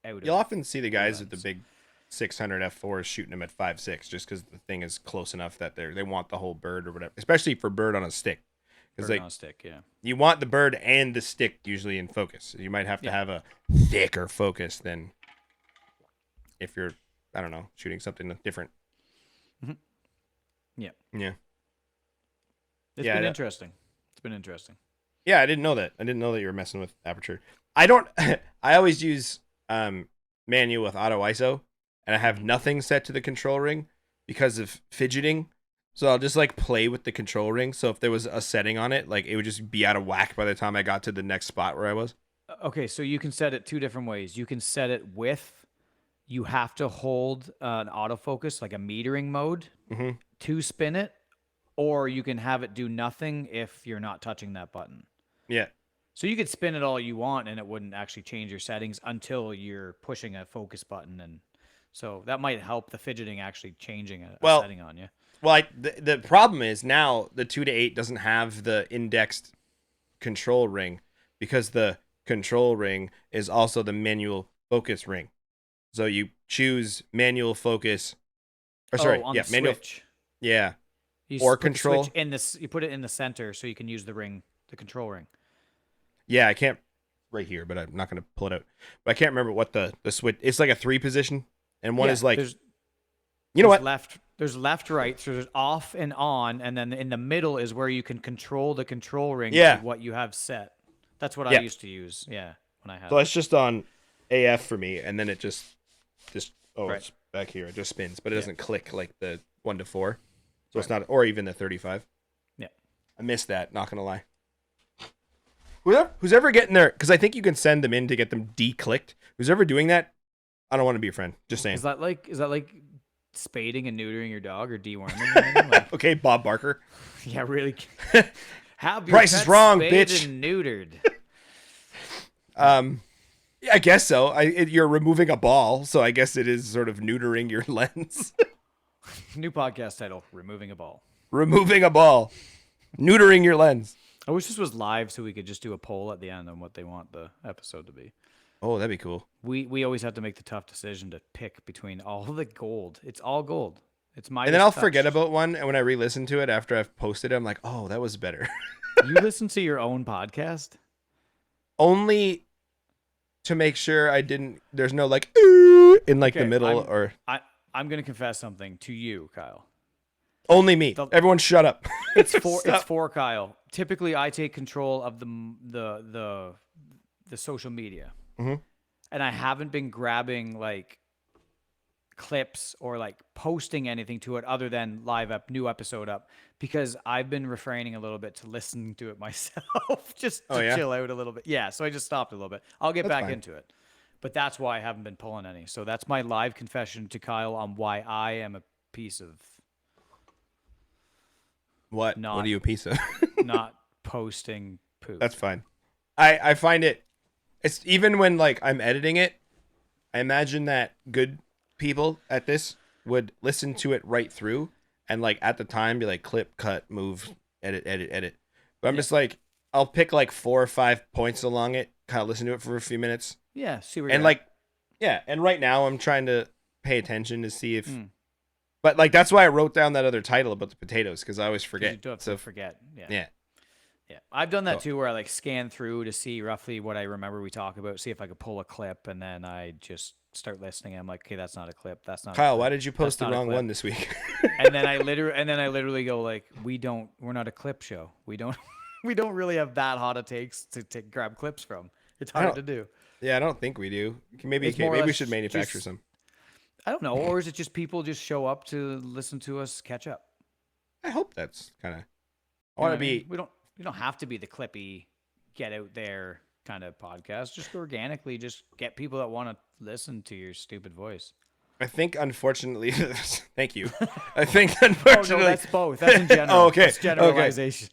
out of. You'll often see the guys with the big 600 f4s shooting them at 5.6 just because the thing is close enough that they want the whole bird or whatever, especially for bird on a stick. Because Bird on a stick, yeah. you want the bird and the stick usually in focus. You might have to have a thicker focus than if you're, I don't know, shooting something different. Mm-hmm. Yeah. Yeah. It's been interesting. It's been interesting. Yeah, I didn't know that. I didn't know that you were messing with aperture. I don't. I always use manual with auto ISO, and I have nothing set to the control ring because of fidgeting. So I'll just like play with the control ring. So if there was a setting on it, like it would just be out of whack by the time I got to the next spot where I was. Okay, so you can set it two different ways. You can set it with, you have to hold an autofocus, like a metering mode, to spin it, or you can have it do nothing if you're not touching that button. Yeah. So you could spin it all you want, and it wouldn't actually change your settings until you're pushing a focus button, and so that might help the fidgeting actually changing a setting on you. Well, the problem is now the 2-8 doesn't have the indexed control ring because the control ring is also the manual focus ring. So you choose manual focus. Or sorry, on yeah, the manual. Switch. Yeah. You or put control. The switch in this. You put it in the center so you can use the ring, the control ring. Yeah, I can't right here, but I'm not going to pull it out. But I can't remember what the switch. It's like a 3 position, and one is like. You know what? There's left, right. So there's off and on, and then in the middle is where you can control the control ring to what you have set. That's what I used to use. Yeah, when I had. So it's just on AF for me, and then it just it's back here. It just spins, but it doesn't click like the 1 to 4. So it's not, or even the 35. Yeah, I missed that. Not gonna lie. Who's ever getting there? Because I think you can send them in to get them de-clicked. Who's ever doing that? I don't want to be your friend. Just saying. Is that like spading and neutering your dog or deworming? Like, okay, Bob Barker. Yeah, really. Have your Price is wrong, spayed bitch. And neutered. Yeah, I guess so. You're removing a ball, so I guess it is sort of neutering your lens. New podcast title: Removing a Ball. Removing a ball, neutering your lens. I wish this was live so we could just do a poll at the end on what they want the episode to be. Oh, that'd be cool. We always have to make the tough decision to pick between all the gold. It's all gold. It's my. And then I'll forget about one, and when I re-listen to it after I've posted it, I'm like, oh, that was better. You listen to your own podcast? Only to make sure there's no like in like the middle or. I'm gonna confess something to you, Kyle. Only me. Everyone, shut up. It's for Kyle. Typically, I take control of the social media, and I haven't been grabbing like clips or like posting anything to it other than new episode up, because I've been refraining a little bit to listen to it myself, just to chill out a little bit. Yeah, so I just stopped a little bit. I'll get back into it, but that's why I haven't been pulling any. So that's my live confession to Kyle on why I am a piece of. What are you a piece of? Not posting poop. That's fine. I find it's even when like I'm editing it, I imagine that good people at this would listen to it right through and like at the time be like clip, cut, move, edit. But I'm just like, I'll pick like 4 or 5 points along it, kind of listen to it for a few minutes. Yeah, see where you're at. And right now I'm trying to pay attention to see if but like that's why I wrote down that other title about the potatoes, because I always forget. You do have to forget. Yeah. I've done that too, where I like scan through to see roughly what I remember we talk about, see if I could pull a clip, and then I just start listening. And I'm like, okay, that's not a clip. That's not. Kyle, a clip. Why did you post the wrong one this week? and then I literally go like, we're not a clip show. We don't really have that hot of takes to grab clips from. It's hard to do. Yeah, I don't think we do. Maybe we should manufacture some. I don't know, or is it just people just show up to listen to us catch up? I hope that's kind of. I want to be. We don't have to be the clippy, get out there kind of podcast. Just organically, just get people that want to listen to your stupid voice. I think, unfortunately, thank you. I think, unfortunately, oh, no, that's both. That's in general. Oh, okay, that's generalization.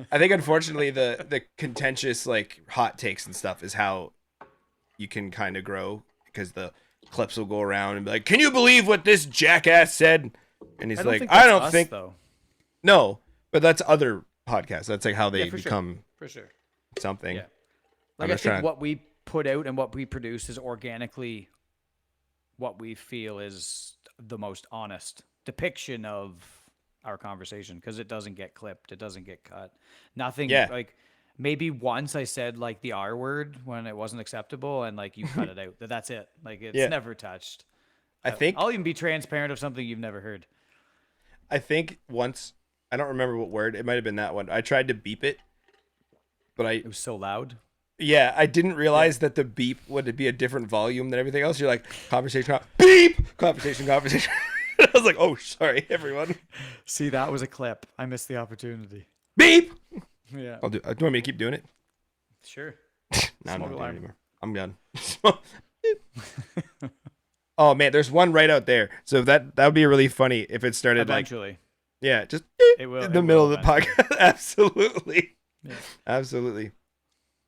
Okay. I think, unfortunately, the contentious like hot takes and stuff is how you can kind of grow, because the clips will go around and be like, "Can you believe what this jackass said?" And he's like, "I don't think." Though. No, but that's other podcasts. That's like how they become for sure something. Yeah. Like I think what we put out and what we produce is organically what we feel is the most honest depiction of our conversation because it doesn't get clipped, it doesn't get cut. Nothing Yeah. like maybe once I said like the R word when it wasn't acceptable and like you cut it out. That's it. Like it's Yeah. never touched. I think I'll even be transparent of something you've never heard. I think once, I don't remember what word, it might have been that one. I tried to beep it, but It was so loud. I didn't Yeah. realize that the beep would be a different volume than everything else. You're like, conversation, beep, conversation. I was like, oh, sorry, everyone. See, that was a clip. I missed the opportunity. Beep. Yeah. Do you want me to keep doing it? Sure. No, I'm not Smoke doing it alarm. anymore. I'm done. Oh man, there's one right out there. So that would be really funny if it started Eventually. just It will in the it middle will of the eventually. podcast. Absolutely. Yeah. Absolutely.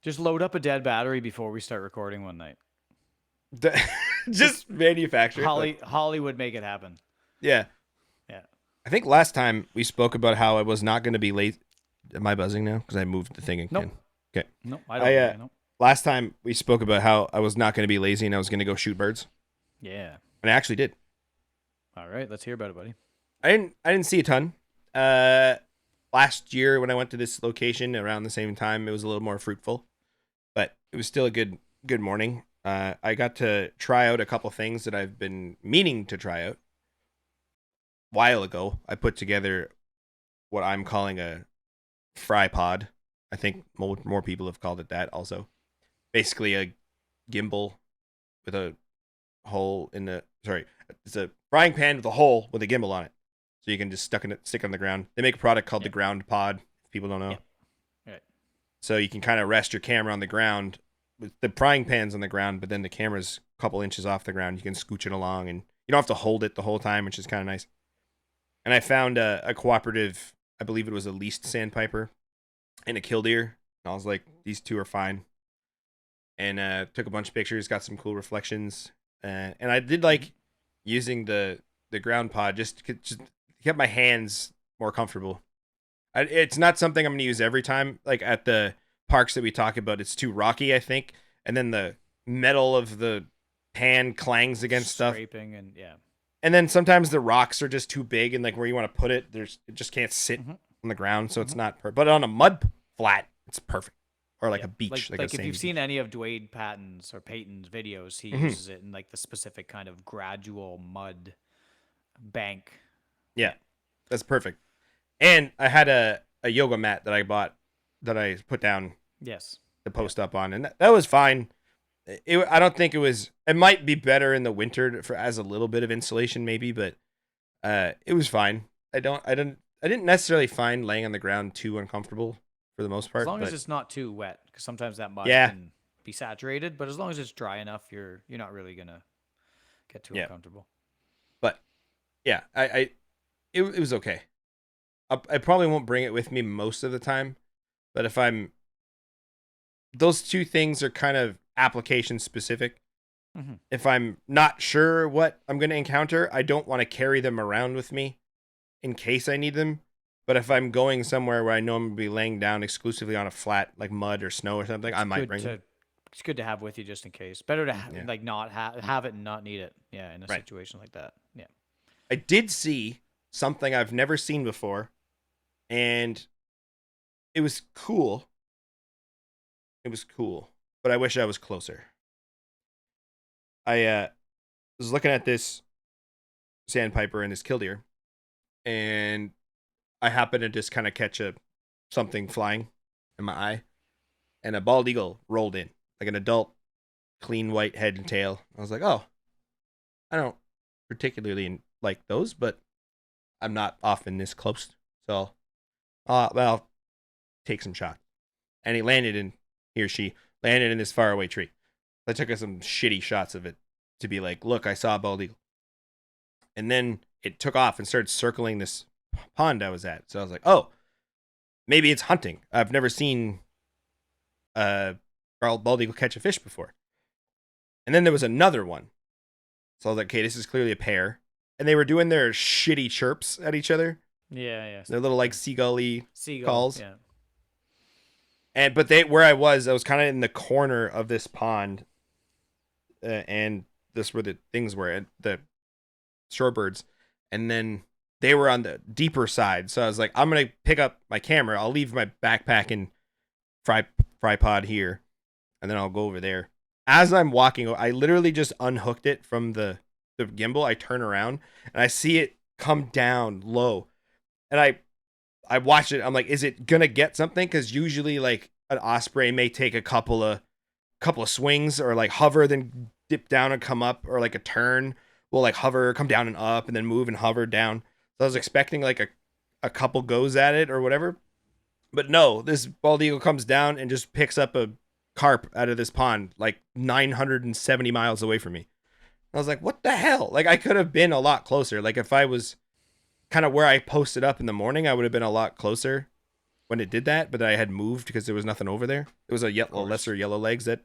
Just load up a dead battery before we start recording one night. Just manufacture it. Holly would make it happen. Yeah. Yeah. I think last time we spoke about how I was not going to be late. Am I buzzing now? Because I moved the thing again. Nope. Okay. No, I don't. Nope. Last time we spoke about how I was not going to be lazy and I was going to go shoot birds, Yeah. and I actually did. All right, let's hear about it, buddy. I didn't see a ton. Last year when I went to this location around the same time, it was a little more fruitful, but it was still a good morning. I got to try out a couple things that I've been meaning to try out. A while ago, I put together what I'm calling a fry pod. I think more people have called it that also. Basically a gimbal with a hole in the it's a frying pan with a hole with a gimbal on it. So you can just stick it on the ground. They make a product called the ground pod, if people don't know. Yep. Right. So you can kind of rest your camera on the ground with the frying pan's on the ground, but then the camera's a couple inches off the ground. You can scooch it along and you don't have to hold it the whole time, which is kind of nice. And I found a cooperative, I believe it was a leased sandpiper and a killdeer. And I was like, these two are fine. And took a bunch of pictures, got some cool reflections. And I did like using the ground pod just get my hands more comfortable. It's not something I'm going to use every time. Like at the parks that we talk about, it's too rocky, I think. And then the metal of the pan clangs against Scraping stuff. and yeah. And then sometimes the rocks are just too big and like where you want to put it, it just can't sit Mm-hmm. on the ground. So it's not perfect. But on a mud flat, it's perfect. Or like a beach. Like if you've seen any of Dwayne Patton's videos, he uses it in like the specific kind of gradual mud bank. Yeah, that's perfect. And I had a yoga mat that I bought that I put down Yes. to post up on, and that was fine. I don't think it was. It might be better in the winter for as a little bit of insulation, maybe, but it was fine. I didn't necessarily find laying on the ground too uncomfortable for the most part. As long as it's not too wet, because sometimes that mud Yeah. can be saturated. But as long as it's dry enough, you're not really gonna get too uncomfortable. But yeah, it was okay. I probably won't bring it with me most of the time, but if those two things are kind of application specific. Mm-hmm. If I'm not sure what I'm going to encounter, I don't want to carry them around with me in case I need them. But if I'm going somewhere where I know I'm going to be laying down exclusively on a flat, like mud or snow or something, I might bring them. It's good to have with you just in case. Better to like not have it and not need it. Yeah, in a situation like that. Yeah. I did see something I've never seen before, and it was cool. It was cool, but I wish I was closer. I was looking at this sandpiper and this killdeer, and I happened to just kind of catch something flying in my eye, and a bald eagle rolled in, like an adult, clean white head and tail. I was like, oh, I don't particularly like those, but I'm not often this close, so well, take some shots. And he or she landed in this faraway tree. I took some shitty shots of it to be like, look, I saw a bald eagle. And then it took off and started circling this pond I was at. So I was like, oh, maybe it's hunting. I've never seen a bald eagle catch a fish before. And then there was another one. So I was like, okay, this is clearly a pair. And they were doing their shitty chirps at each other. Yeah. Their little like seagull calls. Yeah. But where I was kind of in the corner of this pond, and this where the things were, the shorebirds, and then they were on the deeper side. So I was like, I'm going to pick up my camera. I'll leave my backpack and fry pod here, and then I'll go over there. As I'm walking, I literally just unhooked it from the gimbal. I turn around and I see it come down low, and I watch it. I'm like, is it gonna get something? Because usually, like, an osprey may take a couple of swings, or like hover, then dip down and come up, or like a turn will like hover, come down and up, and then move and hover down. So I was expecting like a couple goes at it or whatever, but no. This bald eagle comes down and just picks up a carp out of this pond, like 970 miles away from me. I was like, what the hell? Like, I could have been a lot closer. Like, if I was kind of where I posted up in the morning, I would have been a lot closer when it did that, but I had moved because there was nothing over there. It was a lesser yellow legs that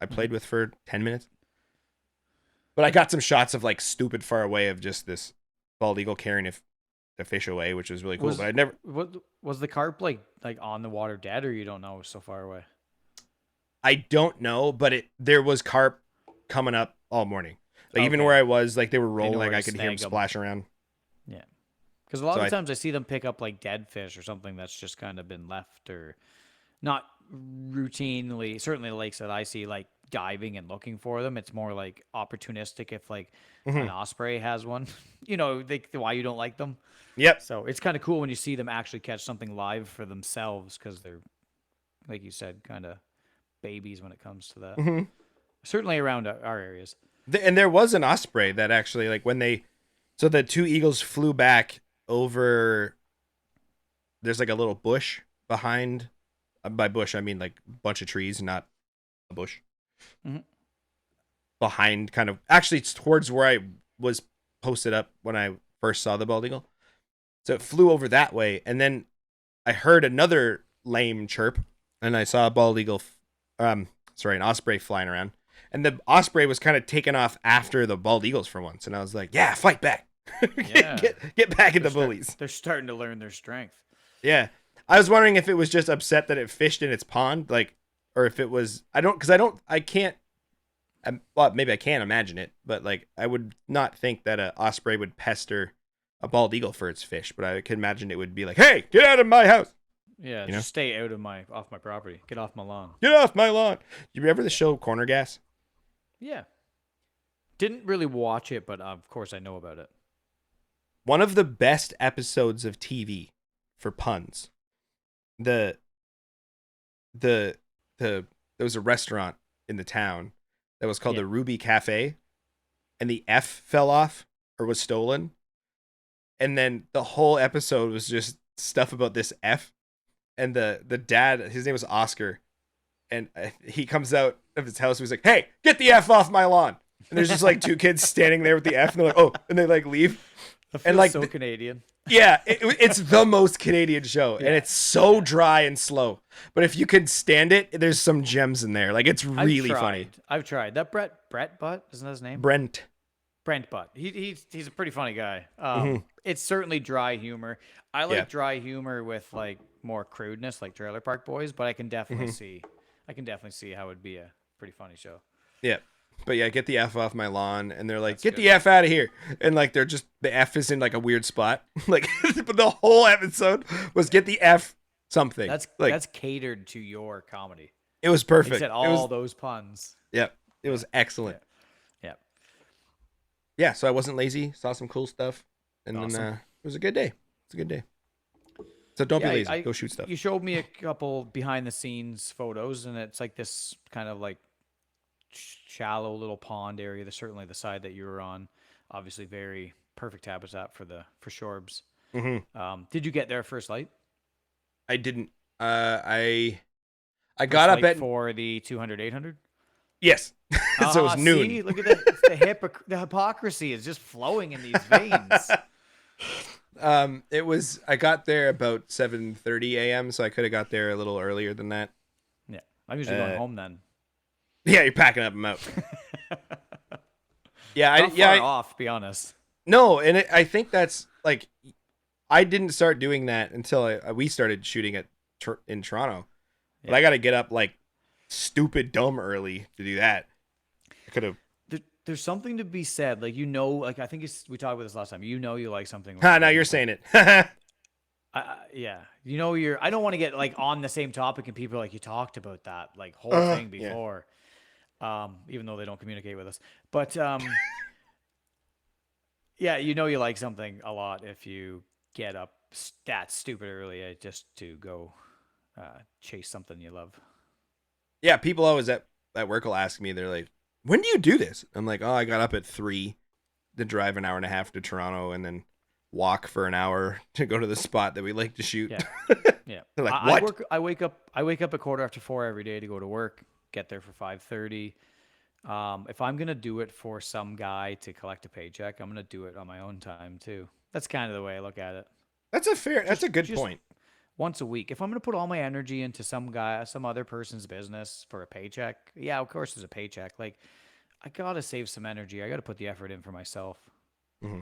I played with for 10 minutes. But I got some shots of like stupid far away of just this bald eagle carrying the fish away, which was really cool. But I never. What was the carp like on the water dead, or you don't know? It was so far away. I don't know, but there was carp coming up all morning. Like, even where I was, like, they were rolling. Like, I could hear them splash around. Yeah, because a lot of times I see them pick up like dead fish or something that's just kind of been left, or not routinely. Certainly, the lakes that I see, like diving and looking for them, it's more like opportunistic. If like an osprey has one, why you don't like them. Yep. So it's kind of cool when you see them actually catch something live for themselves, because they're, like you said, kind of babies when it comes to that. Certainly around our areas. And there was an osprey that actually, like, so the two eagles flew back over, there's like a little bush behind, by bush I mean like a bunch of trees, not a bush. Behind, kind of, actually it's towards where I was posted up when I first saw the bald eagle. So it flew over that way, and then I heard another lame chirp, and I saw a bald eagle, an osprey flying around. And the osprey was kind of taken off after the bald eagles for once. And I was like, yeah, fight back. get back at the bullies. They're starting to learn their strength. Yeah. I was wondering if it was just upset that it fished in its pond, like, or if it was, maybe I can't imagine it, but like, I would not think that an osprey would pester a bald eagle for its fish, but I could imagine it would be like, hey, get out of my house. Yeah, just stay off my property. Get off my lawn. Get off my lawn. You remember the show Corner Gas? Yeah. Didn't really watch it, but of course I know about it. One of the best episodes of TV for puns. There was a restaurant in the town that was called the Ruby Cafe, and the F fell off or was stolen. And then the whole episode was just stuff about this F. And the dad, his name was Oscar, and he comes out of his house. He's like, "Hey, get the F off my lawn!" And there's just like two kids standing there with the F, and they're like, "Oh," and they like leave. And like so Canadian. Yeah, it's the most Canadian show, and it's so dry and slow. But if you can stand it, there's some gems in there. Like, it's really funny. I've tried that. Brett Butt, isn't that his name? Brent Butt. He's a pretty funny guy. It's certainly dry humor. I like dry humor with like more crudeness, like Trailer Park Boys. But I can definitely see how it'd be a pretty funny show. Yeah. But yeah, get the F off my lawn, and they're like, "Get the F out of here!" And like, they're just, the F is in like a weird spot. Like, but the whole episode was get the F something. That's catered to your comedy. It was perfect. He said all those puns. Yep, it was excellent. Yeah. Yeah. So I wasn't lazy. Saw some cool stuff, and then it was a good day. It's a good day. So don't be lazy. Go shoot stuff. You showed me a couple behind the scenes photos, and it's like this kind of like shallow little pond area. That's certainly the side that you were on. Obviously, very perfect habitat for shorbs. Did you get there first light? I didn't. I got up at for the 200-800. Yes. So it was noon. See? Look at that. The hypocrisy is just flowing in these veins. I got there about 7:30 a.m. So I could have got there a little earlier than that. Yeah, I'm usually going home then. Yeah, you're packing up and out. Not far off, to be honest. No, and I think that's like, I didn't start doing that until we started shooting in Toronto. But I got to get up like stupid dumb early to do that. I could have. there's something to be said. Like, like I think we talked about this last time. You like something when Ha, you're now getting you're it. Like, saying it. yeah, I don't want to get like on the same topic and people are like, you talked about that like whole thing Yeah. before, even though they don't communicate with us. But yeah, you like something a lot if you get up that stupid early just to go chase something you love. Yeah, people always at work will ask me, they're like, when do you do this? I'm like, oh, I got up at 3 to drive an hour and a half to Toronto and then walk for an hour to go to the spot that we like to shoot. Yeah, yeah. They're like, I what? work. I wake up at 4:15 every day to go to work. Get there for 5:30. If I'm gonna do it for some guy to collect a paycheck, I'm gonna do it on my own time too. That's kind of the way I look at it. That's Just a good just point. once a week. If I'm gonna put all my energy into some other person's business for a paycheck, yeah, of course there's a paycheck. Like I gotta save some energy. I gotta put the effort in for myself. Hmm.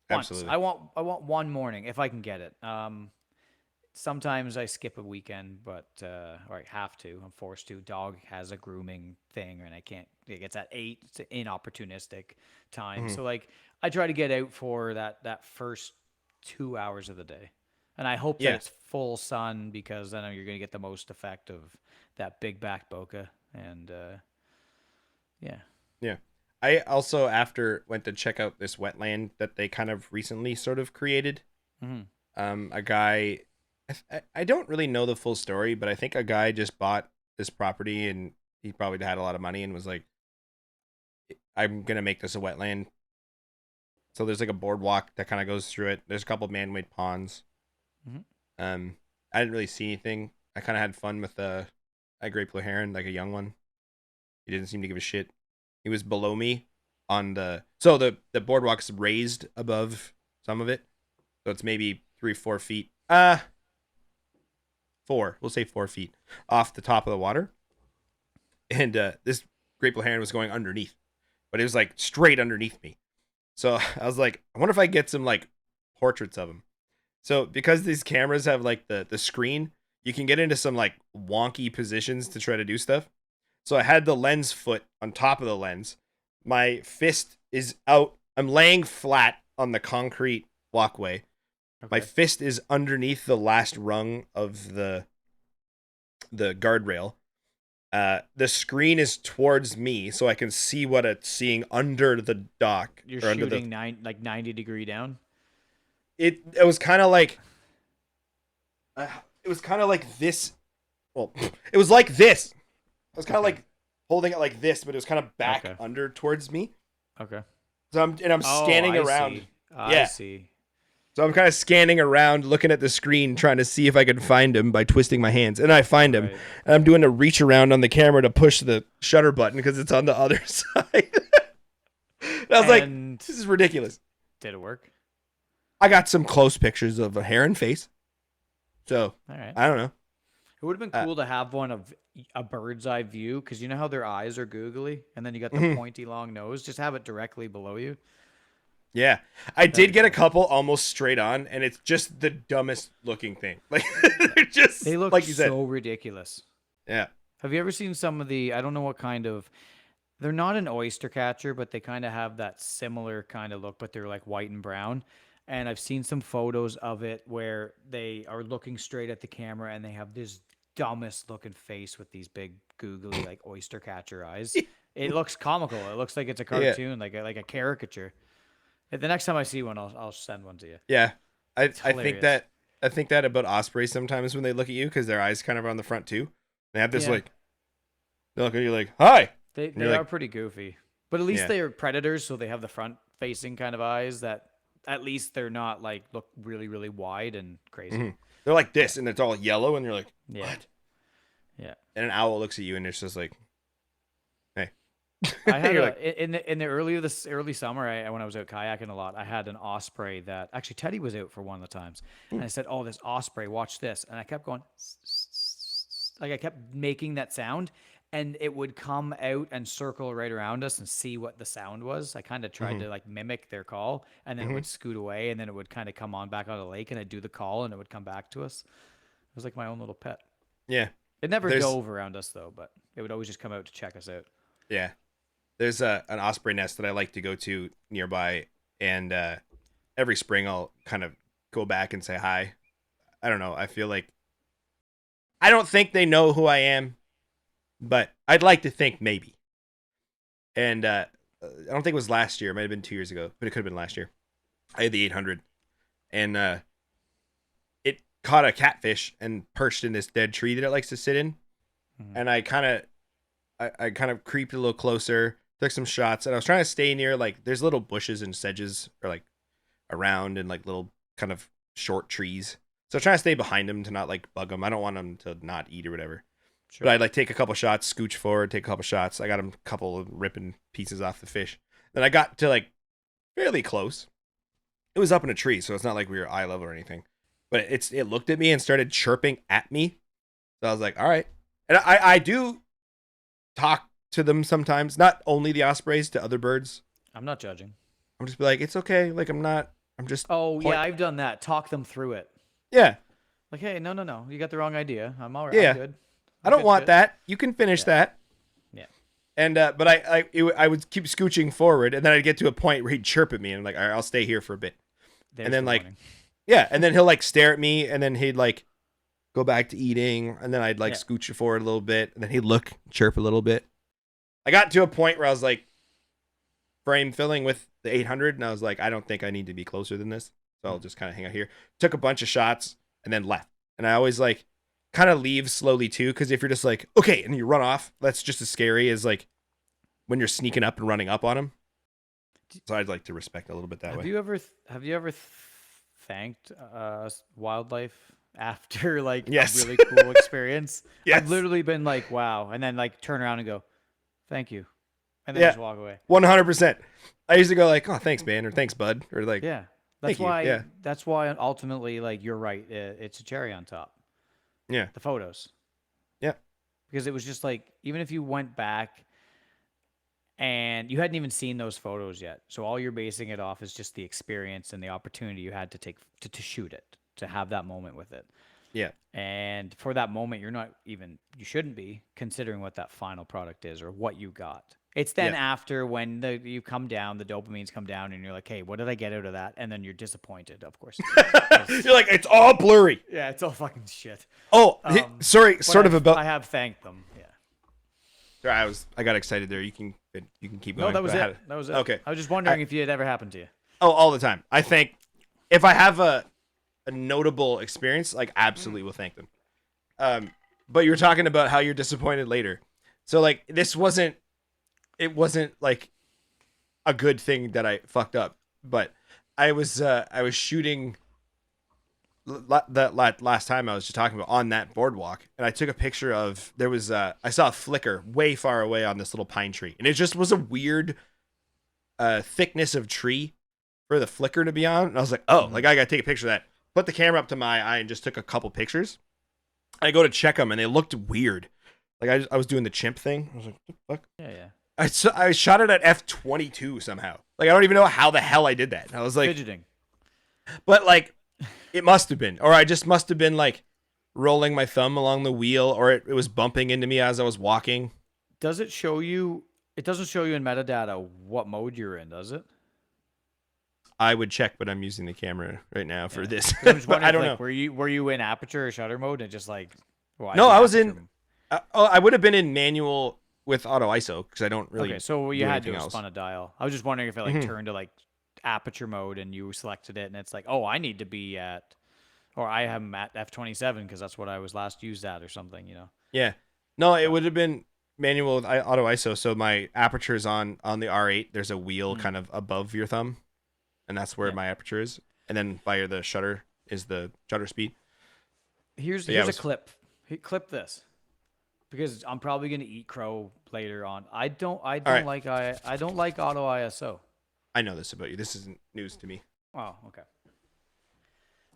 Once Absolutely. I want one morning if I can get it. Sometimes I skip a weekend, but or I have to. I'm forced to. Dog has a grooming thing, and I can't. It gets at 8. It's an inopportunistic time. Hmm. So like, I try to get out for that first 2 hours of the day, and I hope that Yeah. it's full sun because then you're gonna get the most effect of that big back bokeh. And yeah. Yeah. I also after went to check out this wetland that they kind of recently sort of created. Hmm. A guy, I don't really know the full story, but I think a guy just bought this property and he probably had a lot of money and was like, I'm gonna make this a wetland. So there's like a boardwalk that kind of goes through it. There's a couple of man-made ponds. Hmm. Um, I didn't really see anything. I kind of had fun with a great blue heron, like a young one. He didn't seem to give a shit. He was below me on the boardwalk's raised above some of it, so it's maybe 3 4 feet. 4. We'll say 4 feet off the top of the water, and this great blue heron was going underneath, but it was like straight underneath me. So I was like, I wonder if I get some like portraits of him. So because these cameras have like the screen, you can get into some like wonky positions to try to do stuff. So I had the lens foot on top of the lens. My fist is out. I'm laying flat on the concrete walkway. My Okay. fist is underneath the last rung of the guardrail. The screen is towards me, so I can see what it's seeing under the dock You're or under the. shooting 90-degree down. It was kind of like it was kind of like this. Well, it was like this. I was kind of Okay. like holding it like this, but it was kind of back Okay. under towards me. Okay. So I'm Oh, scanning I around. see. I Yeah. see. So I'm kind of scanning around, looking at the screen, trying to see if I can find him by twisting my hands. And I find him. Right. And I'm doing a reach around on the camera to push the shutter button because it's on the other side. And I was like, And this is ridiculous. did it work? I got some close pictures of a heron face. So All right. I don't know. It would have been Uh, cool to have one of a bird's eye view because you know how their eyes are googly and then you got the mhm. pointy long nose. Just have it directly below you. Yeah. I That'd did be get a cool. couple almost straight on, and it's just the dumbest looking thing. Like, they're They just, look like you said. so ridiculous. Yeah. Have you ever seen some of I don't know what kind of, they're not an oyster catcher, but they kind of have that similar kind of look, but they're like white and brown. And I've seen some photos of it where they are looking straight at the camera and they have this dumbest looking face with these big googly like oyster catcher eyes. It looks comical. It looks like it's a Yeah. cartoon, like a caricature. The next time I see one, I'll send one to you. Yeah. I, It's I think hilarious. that I think that about ospreys sometimes when they look at you because their eyes kind of are on the front too. They have this Yeah, like they look at you like hi, they and you're they are like pretty goofy, but at least yeah, they are predators, so they have the front facing kind of eyes that at least they're not like look really really wide and crazy. hmm they're like this, and it's all yellow, and you're like Yeah, what? yeah. And an owl looks at you, and it's just like hey, I had you're like in the early summer, when I was out kayaking a lot, I had an osprey that actually Teddy was out for one of the times, and I said, "Oh, this osprey, watch this," and I kept going, like I kept making that sound, and it would come out and circle right around us and see what the sound was. I kind of tried hmm to like mimic their call, and then it hmm would scoot away, and then it would kind of come on back on the lake, and I'd do the call, and it would come back to us. It was like my own little pet. yeah. It never There's dove around us though, but it would always just come out to check us out. yeah. there's an osprey nest that I like to go to nearby, and every spring I'll kind of go back and say hi. I don't know. I feel like I don't think they know who I am, but I'd like to think maybe. And I don't think it was last year. It might have been 2 years ago, but it could have been last year. I had the 800, and it caught a catfish and perched in this dead tree that it likes to sit in. Mhm. And I kind of creeped a little closer, took some shots, and I was trying to stay near like there's little bushes and sedges or like around and like little kind of short trees. So I'm trying to stay behind them to not like bug them. I don't want them to not eat or whatever. Sure. But I'd like take a couple shots, scooch forward, take a couple shots. I got him a couple of ripping pieces off the fish. Then I got to like fairly close. It was up in a tree, so it's not like we were eye level or anything. But it looked at me and started chirping at me. So I was like, all right. And I do talk to them sometimes, not only the ospreys, to other birds. I'm not judging. I'm just be like, it's okay. Like I'm just. Oh yeah, I've done that. Talk them through it. Yeah. Like, hey, no, you got the wrong idea. I'm all right. Yeah. I'm good. I don't want that. You can finish that. Yeah. And but I would keep scooching forward, and then I'd get to a point where he'd chirp at me, and I'm like, all right, I'll stay here for a bit. There's and then the like, warning. yeah, and then he'll like stare at me, and then he'd like go back to eating, and then I'd like scooch forward a little bit, and then he'd look, chirp a little bit. I got to a point where I was like frame filling with the 800, and I was like, I don't think I need to be closer than this, so I'll just kind of hang out here. Took a bunch of shots and then left. And I always like kind of leave slowly too, because if you're just like, okay, and you run off, that's just as scary as like when you're sneaking up and running up on them. So I'd like to respect a little bit that way. Have you ever thanked wildlife after like Yes. a really cool experience? Yes. I've literally been like, wow, and then like turn around and go, thank you, and then just walk away. 100%. I used to go like, oh, thanks, man, or thanks, bud, or like, Yeah. That's why. Yeah. That's why ultimately, like, you're right. It's a cherry on top. Yeah. The photos. Yeah. Because it was just like, even if you went back and you hadn't even seen those photos yet, so all you're basing it off is just the experience and the opportunity you had to take to shoot it, to have that moment with it. Yeah. And for that moment, you shouldn't be considering what that final product is or what you got. It's then after when you come down, the dopamines come down, and you're like, hey, what did I get out of that? And then you're disappointed, of course. You're like, it's all blurry. Yeah, it's all fucking shit. Oh, sorry, sort of about. I have thanked them. Sorry, Yeah. I got excited there. You can keep going. No, that was it. That was it. Okay. I was just wondering if it had ever happened to you. Oh, all the time. I think if I have a notable experience, like absolutely will thank them. But you're talking about how you're disappointed later. So like it wasn't like a good thing that I fucked up, but I was shooting that last time I was just talking about on that boardwalk, and I took a picture of I saw a flicker way far away on this little pine tree, and it just was a weird thickness of tree for the flicker to be on, and I was like, oh, like I gotta take a picture of that. Put the camera up to my eye and just took a couple pictures. I go to check them, and they looked weird. Like I was doing the chimp thing. I was like, what the fuck? Yeah. I shot it at f22 somehow. Like I don't even know how the hell I did that. I was like fidgeting. But like it must have been, or I just must have been like rolling my thumb along the wheel, or it was bumping into me as I was walking. Does it show you? It doesn't show you in metadata what mode you're in, does it? I would check, but I'm using the camera right now for this. I'm just wondering, I don't know. Were you in aperture or shutter mode and just like? Well, no, I was in. I would have been in manual with auto ISO because I don't really. Okay, so you had to have else. spun a dial. I was just wondering if it like turned to like aperture mode and you selected it, and it's like, oh, I need to be at, or I am at f27 because that's what I was last used at or something, you know. Yeah, no, it would have been manual with auto ISO. So my aperture's on the R8. There's a wheel kind of above your thumb, and that's where my aperture is. And then by the shutter is the shutter speed. Here's a clip. Clip this. Because I'm probably gonna eat crow later on. I don't like auto ISO. I know this about you. This isn't news to me. Oh, okay.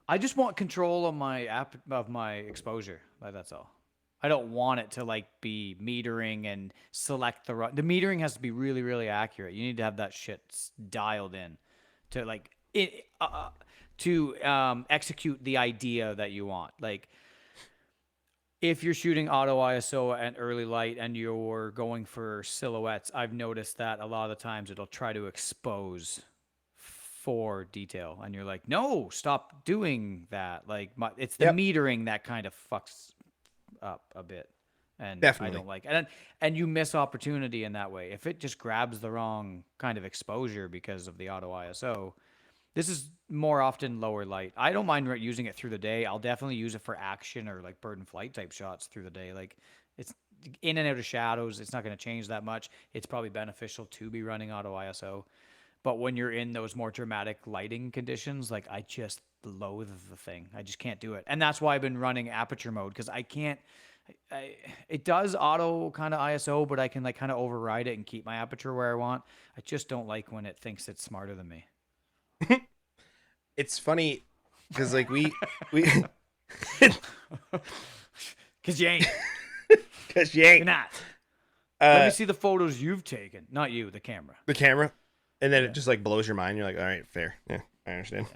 I just want control of my exposure. Like that's all. I don't want it to like be metering and select the metering has to be really, really accurate. You need to have that shit dialed in to like execute the idea that you want. Like If you're shooting auto ISO at early light and you're going for silhouettes, I've noticed that a lot of the times it'll try to expose for detail, and you're like, no, stop doing that. Like, it's the Yep, metering that kind of fucks up a bit, and I definitely. don't like it. And you miss opportunity in that way if it just grabs the wrong kind of exposure because of the auto ISO. This is more often lower light. I don't mind using it through the day. I'll definitely use it for action or like bird and flight type shots through the day. Like, it's in and out of shadows. It's not going to change that much. It's probably beneficial to be running auto ISO. But when you're in those more dramatic lighting conditions, like, I just loathe the thing. I just can't do it. And that's why I've been running aperture mode, because I can't. It does auto kind of ISO, but I can like kind of override it and keep my aperture where I want. I just don't like when it thinks it's smarter than me. It's funny because like we Cause you ain't. because you You're ain't not. Let me see the photos you've taken. Not you, the camera. the camera, and then Yeah. it just like blows your mind. You're like, all right, fair, yeah, I understand.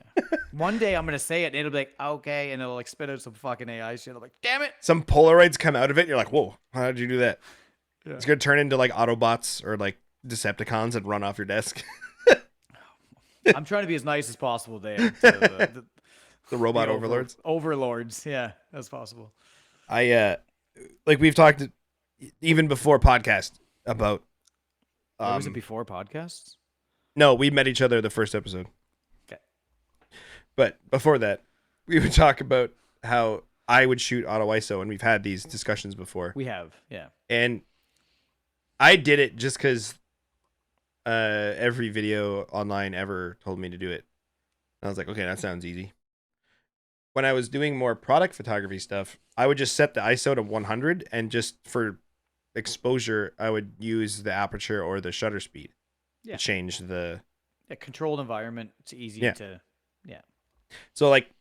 One day I'm gonna say it and it'll be like, okay, and it'll like spit out some fucking AI shit. I'm like, damn it. Some Polaroids come out of it. And you're like, whoa, how did you do that? Yeah. It's gonna turn into like Autobots or like Decepticons and run off your desk. I'm trying to be as nice as possible there to The robot the overlords. overlords. Yeah, as possible. I like we've talked even before podcast about What was it before podcasts? no, we met each other the first episode. Okay. But before that, we would talk about how I would shoot auto ISO, and we've had these discussions before. We have, yeah. And I did it just because every video online ever told me to do it. And I was like, okay, that sounds easy. When I was doing more product photography stuff, I would just set the ISO to 100, and just for exposure, I would use the aperture or the shutter speed Yeah. to change the. A controlled environment. It's easy Yeah. to, yeah. So like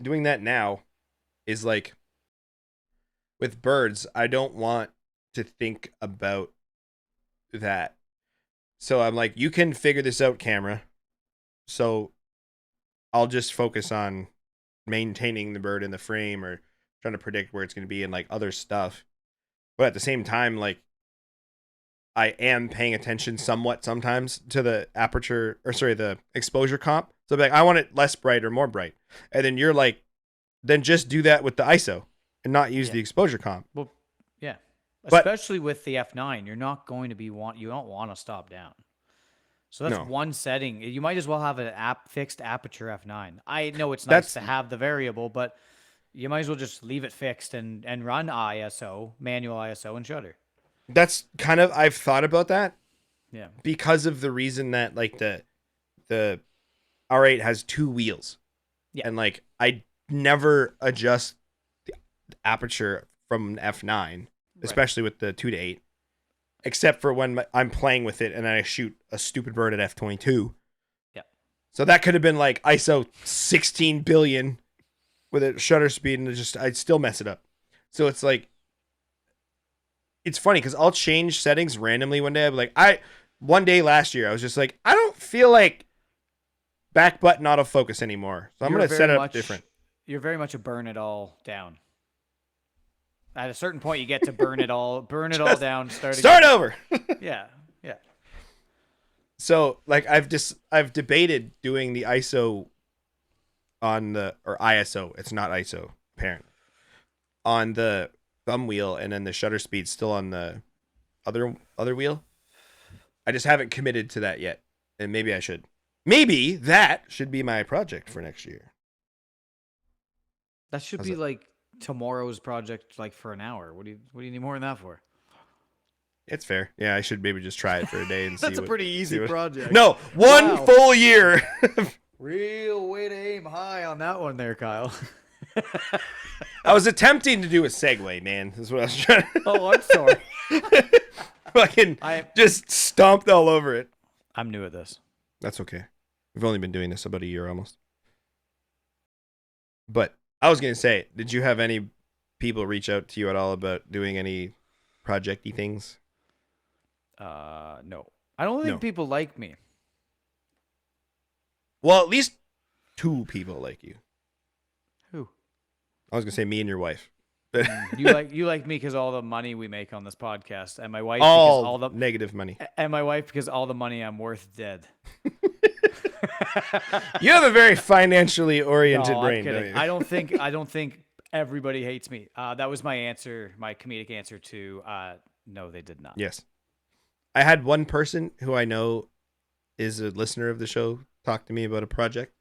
doing that now is like with birds, I don't want to think about that. So I'm like, you can figure this out, camera. So I'll just focus on maintaining the bird in the frame or trying to predict where it's going to be and like other stuff. But at the same time, like I am paying attention somewhat sometimes to the aperture or sorry, the exposure comp. So like, I want it less bright or more bright. And then you're like, then just do that with the ISO and not use the exposure comp. Well, yeah. But Especially with the F9, you're not going to be you don't want to stop down. So that's no, one setting. You might as well have an fixed aperture F9. I know it's nice to have the variable, but you might as well just leave it fixed and run ISO, manual ISO, and shutter. that's kind of, I've thought about that. Yeah. Because of the reason that like the R8 has two wheels. Yeah. And like I never adjust the aperture from an F9, especially with the 2:8, except for when I'm playing with it and I shoot a stupid bird at F22. Yeah. So that could have been like ISO 16 billion with a shutter speed, and I'd still mess it up. So it's like, it's funny because I'll change settings randomly one day. I'll be like, one day last year I was just like, I don't feel like back button autofocus anymore, so I'm gonna set it up different. You're very much a burn it all down. At a certain point, you get to burn it all down. Start over. Yeah, yeah. So like I've debated doing the ISO on the or ISO. It's not ISO apparently on the thumb wheel, and then the shutter speed still on the other wheel. I just haven't committed to that yet, and maybe I should. Maybe that should be my project for next year. That should be like tomorrow's project, like for an hour. What do you need more than that for? It's fair. Yeah, I should maybe just try it for a day and see. That's a pretty easy project. No, one full year. Real way to aim high on that one there, Kyle. I was attempting to do a segue, man. That's what I was trying to. Oh, I'm sorry. Fucking just stomped all over it. I'm new at this. That's okay. We've only been doing this about a year almost. But I was going to say, did you have any people reach out to you at all about doing any project-y things? No. I don't think people like me. Well, at least two people like you. Who? I was gonna say me and your wife. You like me because all the money we make on this podcast, and my wife because all all the negative money. and my wife because all the money I'm worth dead. You have a very financially oriented No, brain. I'm kidding. Don't you? I don't think everybody hates me. That was my answer, my comedic answer to no, they did not. Yes, I had one person who I know is a listener of the show talk to me about a project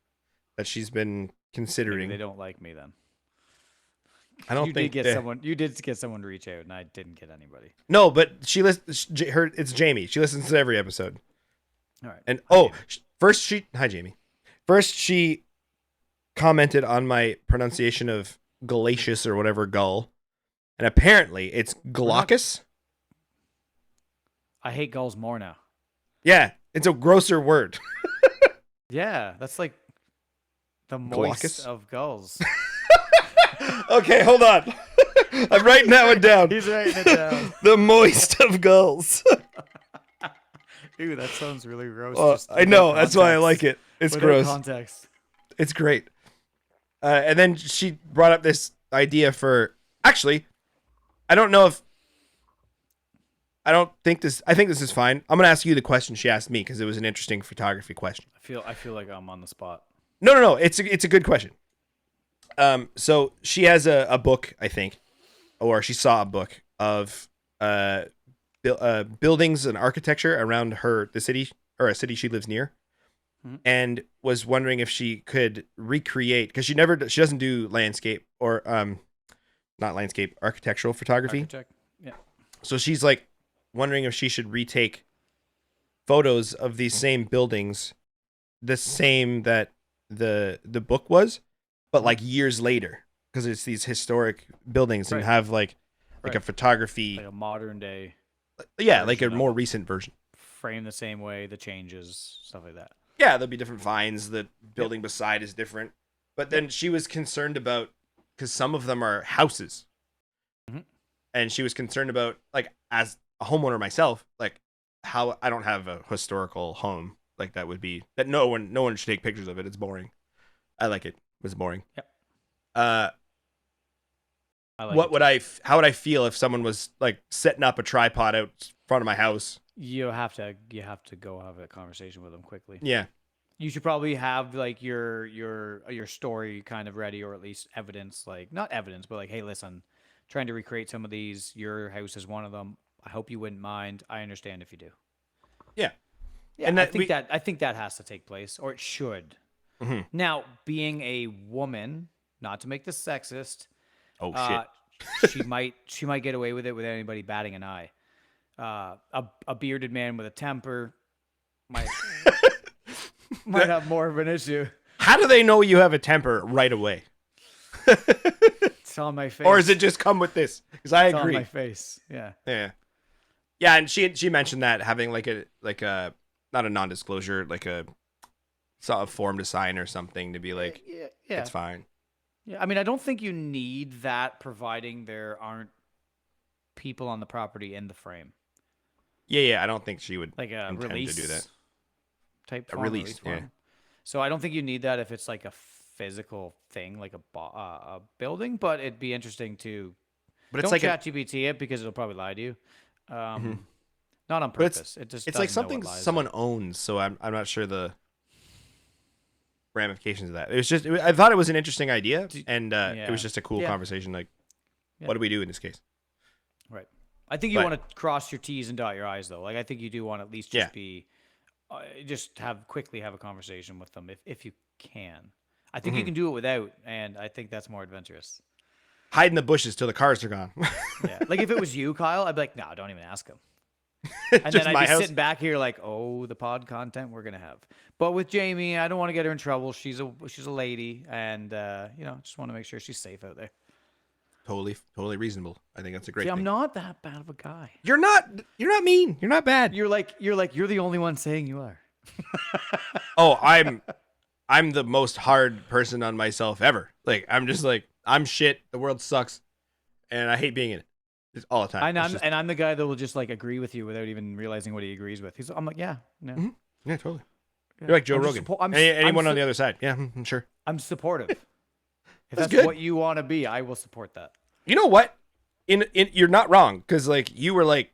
that she's been considering. Maybe they don't like me then. I don't think you did get someone to reach out, and I didn't get anybody. No, but it's Jamie. She listens to every episode. All right. And hi Jamie. First she commented on my pronunciation of Galatius or whatever gull, and apparently it's Glaucus. I hate gulls more now. Yeah, it's a grosser word. Yeah, that's like the moist of gulls. Okay, hold on. I'm writing that one down. He's writing it down. The moist of gulls. Ew, that sounds really gross. I know. That's why I like it. It's gross. Context. It's great. And then she brought up this idea for... Actually, I think this is fine. I'm going to ask you the question she asked me because it was an interesting photography question. I feel like I'm on the spot. No. It's a good question. So she has a book, I think, or she saw a book of buildings and architecture around the city or a city she lives near, and was wondering if she could recreate, because she doesn't do landscape or not landscape, architectural photography. Yeah. So she's like wondering if she should retake photos of these same buildings, the same that the book was, but like years later, because it's these historic buildings and have like a photography, like a modern day. Yeah, like a more recent version. Frame the same way, the changes, stuff like that. Yeah, there'll be different vines. The building beside is different. But then she was concerned about, because some of them are houses. Mm-hmm. And she was concerned about, like, as a homeowner myself, like, how I don't have a historical home. Like, that would be, that no one should take pictures of it. It's boring. I like it. It was boring. Yep. How would I feel if someone was like setting up a tripod out front of my house? You have to go have a conversation with them quickly. Yeah. You should probably have like your story kind of ready, or at least evidence, like not evidence, but like, hey, listen, trying to recreate some of these. Your house is one of them. I hope you wouldn't mind. I understand if you do. Yeah. Yeah, and I think that has to take place, or it should. Mm-hmm. Now, being a woman, not to make this sexist. Oh shit. she might get away with it without anybody batting an eye. A bearded man with a temper might have more of an issue. How do they know you have a temper right away? It's on my face. Or does it just come with this? Because I agree. It's on my face. Yeah. Yeah. Yeah, and she mentioned that having like a not a non-disclosure, like a sort of form to sign or something to be like, yeah. It's fine. Yeah, I mean, I don't think you need that, providing there aren't people on the property in the frame. Yeah, I don't think she would like a intend release to do that. Type form, release form. Yeah. So I don't think you need that if it's like a physical thing, like a building. But it'd be interesting to. But don't ChatGPT it, because it'll probably lie to you. Not on purpose. It's like something someone owns, so I'm not sure the ramifications of that. It was just, I thought it was an interesting idea, and it was just a cool conversation. Like, what do we do in this case? Right. I think you want to cross your T's and dot your I's, though. Like, I think you do want to at least just quickly have a conversation with them if you can. I think you can do it without, and I think that's more adventurous. Hide in the bushes till the cars are gone. Yeah. Like if it was you, Kyle, I'd be like, no, don't even ask him. And then I'd be sitting back here like, oh, the pod content we're gonna have. But with Jamie, I don't want to get her in trouble. She's a lady, and just want to make sure she's safe out there. Totally reasonable. I think that's a great thing. I'm not that bad of a guy. You're not mean. You're not bad. You're the only one saying you are. Oh, I'm the most hard person on myself ever. Like, I'm just like, I'm shit. The world sucks, and I hate being in it. It's all the time. I'm the guy that will just like agree with you without even realizing what he agrees with. I'm like, yeah. Mm-hmm. Yeah, totally. Yeah. You're like Joe Rogan. Anyone on the other side? Yeah, sure. I'm supportive. If that's what you want to be, I will support that. You know what? In you're not wrong, because like you were like,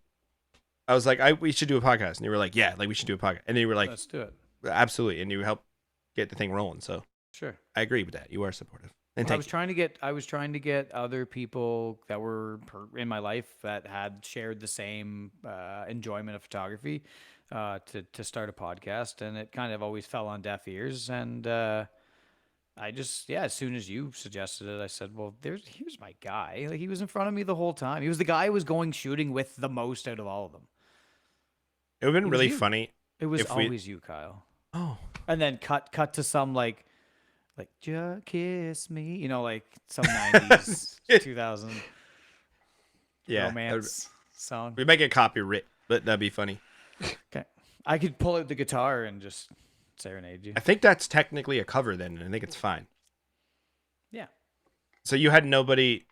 I was like, we should do a podcast, and you were like, yeah, like we should do a podcast, and then you were like, let's do it. Absolutely, and you helped get the thing rolling. So sure, I agree with that. You are supportive. And I was trying to get other people that were in my life that had shared the same enjoyment of photography to start a podcast, and it kind of always fell on deaf ears. And I just, as soon as you suggested it, I said, well, here's my guy. Like, he was in front of me the whole time. He was the guy I was going shooting with the most out of all of them. It would have been really funny. It was always you, Kyle. Oh. And then cut to some like just kiss me, you know, like some 90s, 2000 romance song. We might get copyright, but that'd be funny. Okay. I could pull out the guitar and just serenade you. I think that's technically a cover then, and I think it's fine. Yeah. So you had nobody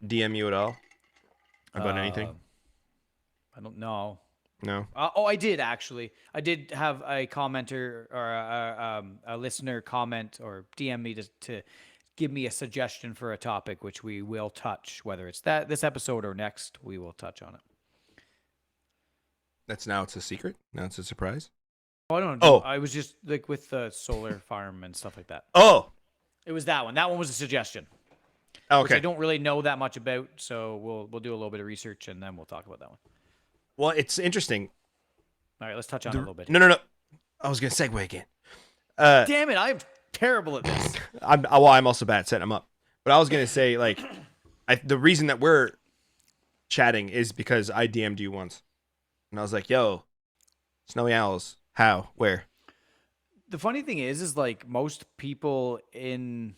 DM you at all about anything? I don't know. No. I did actually. I did have a commenter or a listener comment or DM me to give me a suggestion for a topic, which we will touch, whether it's this episode or next. We will touch on it. It's a secret. Now it's a surprise. Oh, I don't know. I was just like with the solar farm and stuff like that. Oh, it was that one. That one was a suggestion. Okay. Which I don't really know that much about, so we'll do a little bit of research and then we'll talk about that one. Well, it's interesting. All right, let's touch on it a little bit. No. I was gonna segue again. Damn it! I'm terrible at this. I'm also bad at setting them up. But I was gonna say, like, the reason that we're chatting is because I DM'd you once, and I was like, "Yo, snowy owls, how, where?" The funny thing is like most people if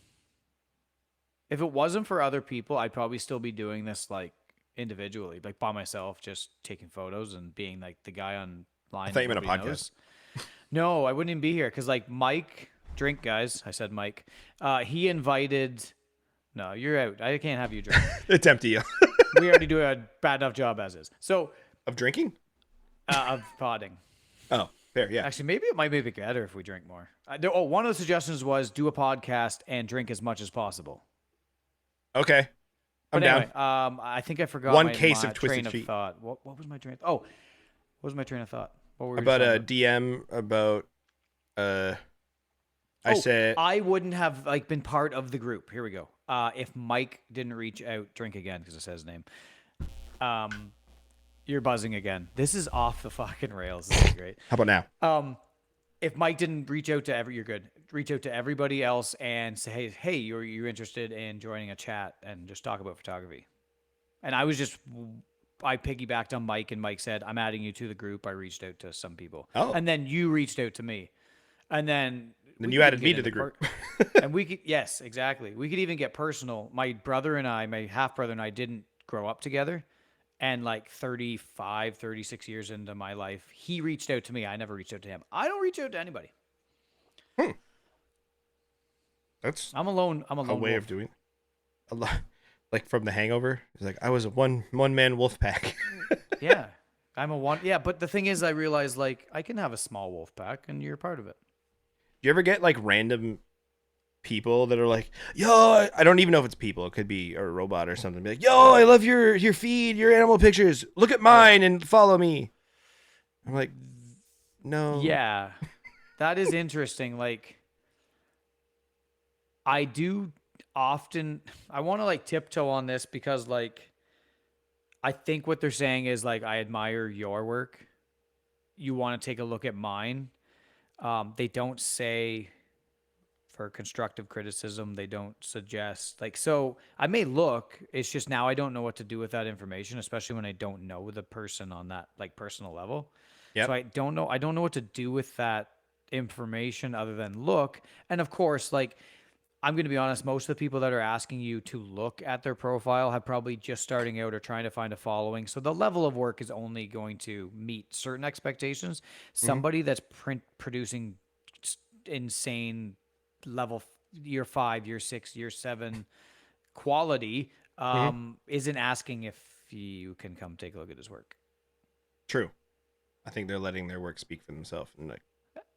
it wasn't for other people, I'd probably still be doing this like individually, like by myself, just taking photos and being like the guy online. I thought you meant a podcast. No, I wouldn't even be here because like Mike, drink guys. I said Mike. He invited. No, you're out. I can't have you drink. It's empty. We already do a bad enough job as is. So of drinking, of podding. Oh, fair, yeah. Actually, maybe it might be better if we drink more. One of the suggestions was do a podcast and drink as much as possible. Okay. I'm anyway, down. I think I forgot one case of train Twisted of thought. What was my train? What was my train of thought? What were about a DM about I said I wouldn't have like been part of the group. Here we go. If Mike didn't reach out, drink again because it says his name. You're buzzing again. This is off the fucking rails. This is great. How about now? If Mike didn't reach out to you're good. Reach out to everybody else and say, hey, you're interested in joining a chat and just talk about photography. And I piggybacked on Mike, and Mike said, I'm adding you to the group. I reached out to some people. Oh. And then you reached out to me. And then you added me to the group. And we could, yes, exactly. We could even get personal. My brother and I, my half brother and I didn't grow up together. And like 35, 36 years into my life, he reached out to me. I never reached out to him. I don't reach out to anybody. I'm alone. I'm a lone way wolf. of doing a lot, like from The Hangover. It's like I was a one man wolf pack. Yeah, I'm a one. Yeah, but the thing is, I realized like I can have a small wolf pack, and you're part of it. Do you ever get like random people that are like, "Yo," I don't even know if it's people. It could be a robot or something. Be like, "Yo, I love your feed, your animal pictures. Look at mine and follow me." I'm like, no. Yeah, that is interesting. Like, I do often. I want to like tiptoe on this because like, I think what they're saying is like, I admire your work. You want to take a look at mine. They don't say for constructive criticism. They don't suggest like, so I may look, it's just now I don't know what to do with that information, especially when I don't know the person on that like personal level. Yep. So I don't know what to do with that information other than look. And of course, like, I'm going to be honest, most of the people that are asking you to look at their profile have probably just starting out or trying to find a following. So the level of work is only going to meet certain expectations. Somebody that's producing insane level year 5, year 6, year 7 quality isn't asking if you can come take a look at his work. True. I think they're letting their work speak for themselves and like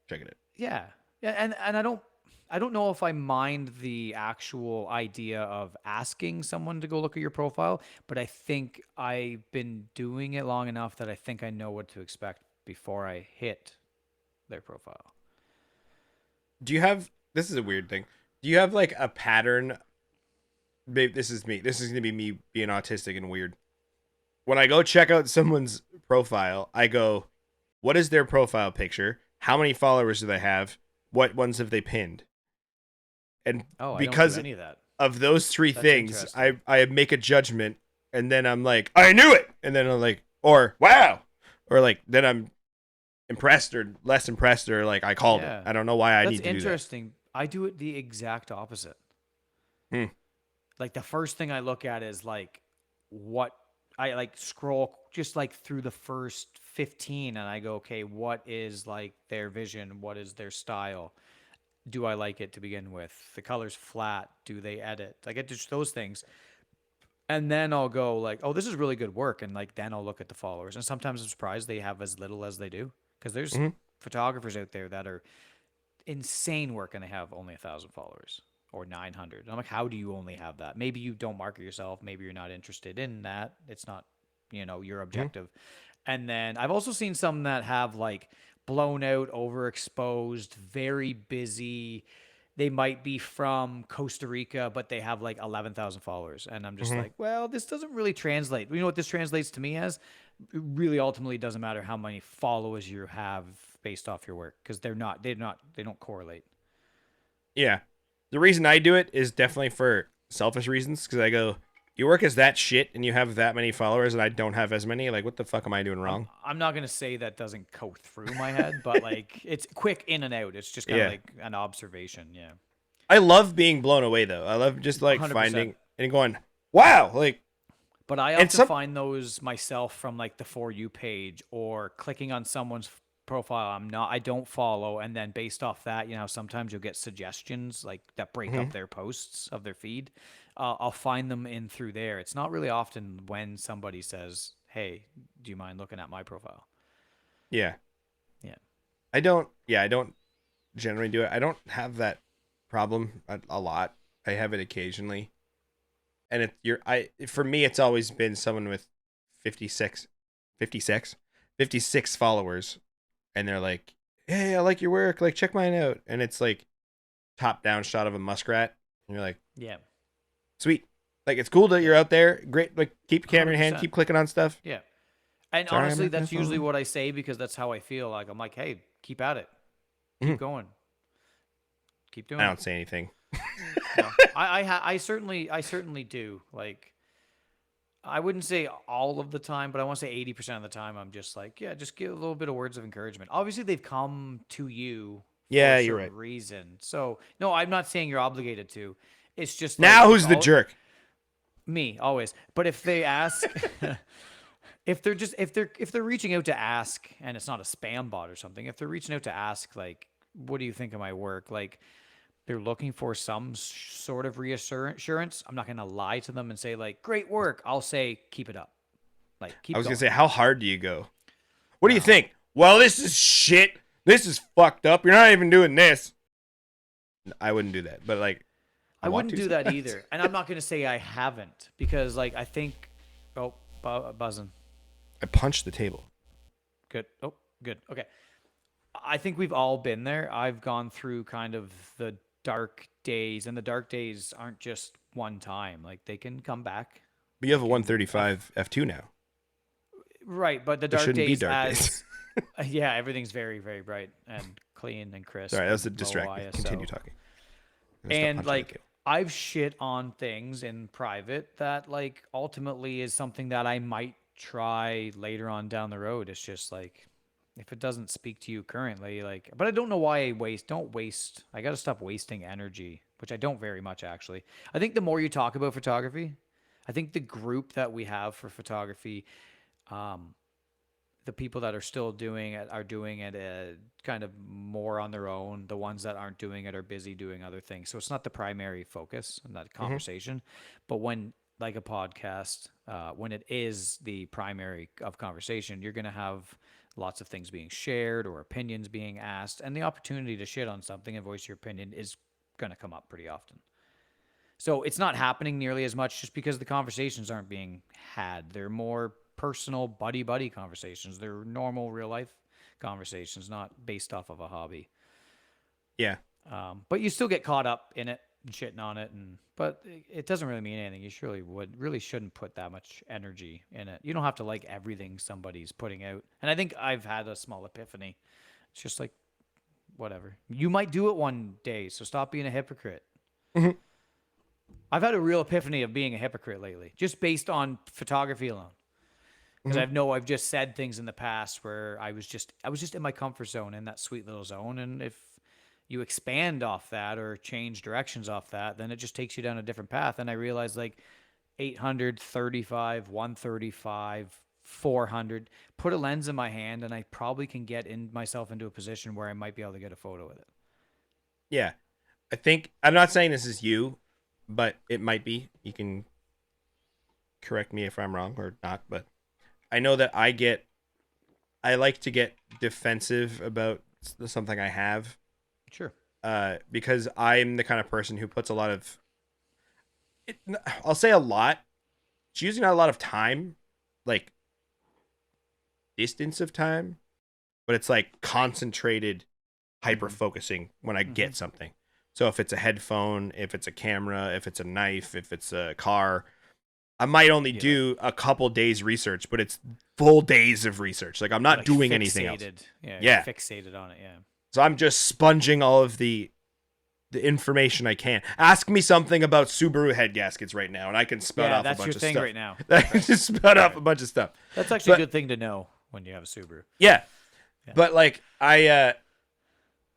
checking it. Yeah. And I don't I don't know if I mind the actual idea of asking someone to go look at your profile, but I think I've been doing it long enough that I think I know what to expect before I hit their profile. Do you have, this is a weird thing. Do you have like a pattern? Babe, this is me. This is going to be me being autistic and weird. When I go check out someone's profile, I go, what is their profile picture? How many followers do they have? What ones have they pinned? And Oh, I don't do because any of that. of those three That's things, interesting. I make a judgment, and then I'm like, I knew it, and then I'm like, or wow, or like then I'm impressed or less impressed, or like I called it. Yeah. I don't know why I That's need to do that. interesting. I do it the exact opposite. Hmm. Like the first thing I look at is like what I like scroll just like through the first 15 and I go, okay, what is like their vision? What is their style? Do I like it to begin with? The color's flat. Do they edit? Like it just those things. And then I'll go like, oh, this is really good work. And like then I'll look at the followers. And sometimes I'm surprised they have as little as they do. Because there's Hmm. photographers out there that are insane work and they have only 1,000 followers or 900. And I'm like, how do you only have that? Maybe you don't market yourself. Maybe you're not interested in that. It's not, your Hmm. objective. And then I've also seen some that have like blown out, overexposed, very busy. They might be from Costa Rica, but they have like 11,000 followers. And I'm just Hmm. like, well, this doesn't really translate. You know what this translates to me as? It really ultimately doesn't matter how many followers you have based off your work because they don't correlate. Yeah, the reason I do it is definitely for selfish reasons because I go, your work is that shit, and you have that many followers, and I don't have as many. Like, what the fuck am I doing I'm wrong? I'm not gonna say that doesn't go through my head, but like it's quick in and out. It's just kind of Yeah, like an observation. Yeah, I love being blown away though. I love just like 100%. finding and going, wow, like, But I and often some. find those myself from like the For You page or clicking on someone's profile I don't follow, and then based off that, sometimes you'll get suggestions like that break Mhm. up their posts of their feed. I'll find them in through there. It's not really often when somebody says, "Hey, do you mind looking at my profile?" Yeah, Yeah. I don't. Yeah, I don't generally do it. I don't have that problem a lot. I have it occasionally, and for me, it's always been someone with 56, 56, 56 followers, and they're like, "Hey, I like your work. Like, check mine out." And it's like top down shot of a muskrat, and you're like, Yeah. "Sweet." Like, it's cool that Yeah. you're out there. Great. Like, keep the camera in your hand. 100%. Keep clicking on stuff. Yeah. And Sorry, I'm honestly, not gonna that's usually follow. what I say because that's how I feel. Like I'm like, "Hey, keep at it. Mhm. Keep going. Keep I doing it." don't say anything. No. I certainly do. Like I wouldn't say all of the time, but I want to say 80% of the time I'm just like, yeah, just give a little bit of words of encouragement. Obviously, they've come to you for a Yeah, you're certain right. reason. So, no, I'm not saying you're obligated to. It's just like Now it's who's the all jerk? me always. But if they ask if they're reaching out to ask and it's not a spam bot or something, if they're reaching out to ask like what do you think of my work? Like they're looking for some sort of reassurance. I'm not going to lie to them and say like great work. I'll say keep it up. Like I keep was gonna going. say, how hard do you go? What do you Well, think? Well, this is shit. This is fucked up. You're not even doing this. I wouldn't do that, but like, I I want wouldn't to do that sometimes. either. And I'm not going to say I haven't because like I think oh, buzzing. I punch the table. Good. Oh, good. Okay. I think we've all been there. I've gone through kind of the dark days, and the dark days aren't just one time. Like they can come back. But you They have a can, 135 f2 now. right. But the There dark shouldn't be days, dark days. as yeah, everything's very, very bright and clean and Sorry, crisp that was to and low distract me. Continue ISO. talking. I'm gonna stop And punching the like table. I've shit on things in private that like ultimately is something that I might try later on down the road. It's just like if it doesn't speak to you currently, like but I don't know why I don't waste. I got to stop wasting energy, which I don't very much actually. I think the more you talk about photography, I think the group that we have for photography, um, the people that are still doing it are doing it kind of more on their own. The ones that aren't doing it are busy doing other things. So it's not the primary focus in that Hmm. conversation. But when, like a podcast, when it is the primary of conversation, you're going to have lots of things being shared or opinions being asked, and the opportunity to shit on something and voice your opinion is going to come up pretty often. So it's not happening nearly as much just because the conversations aren't being had. They're more personal, buddy conversations. They're normal, real life conversations, not based off of a hobby. Yeah. But you still get caught up in it and shitting on it, but it doesn't really mean anything. You really shouldn't put that much energy in it. You don't have to like everything somebody's putting out. And I think I've had a small epiphany. It's just like, whatever. You might do it one day, so stop being a hypocrite. Mm-hmm. I've had a real epiphany of being a hypocrite lately, just based on photography alone. Because I've just said things in the past where I was just in my comfort zone, in that sweet little zone, and if you expand off that or change directions off that, then it just takes you down a different path. And I realized like 835, 135, 400, put a lens in my hand, and I probably can get myself into a position where I might be able to get a photo with it. Yeah. I'm not saying this is you, but it might be. You can correct me if I'm wrong or not, but I know that I like to get defensive about something I have. Sure. Because I'm the kind of person who puts a lot of, I'll say a lot. It's usually not a lot of time, like distance of time, but it's like concentrated hyper focusing when I get something. So if it's a headphone, if it's a camera, if it's a knife, if it's a car, I might only do a couple days research, but it's full days of research. Like I'm not doing anything else. Yeah. Fixated on it. Yeah. So I'm just sponging all of the information I can. Ask me something about Subaru head gaskets right now, and I can spout off a bunch of stuff. That's your thing right now. I can just spout off a bunch of stuff. That's actually a good thing to know when you have a Subaru. Yeah. But like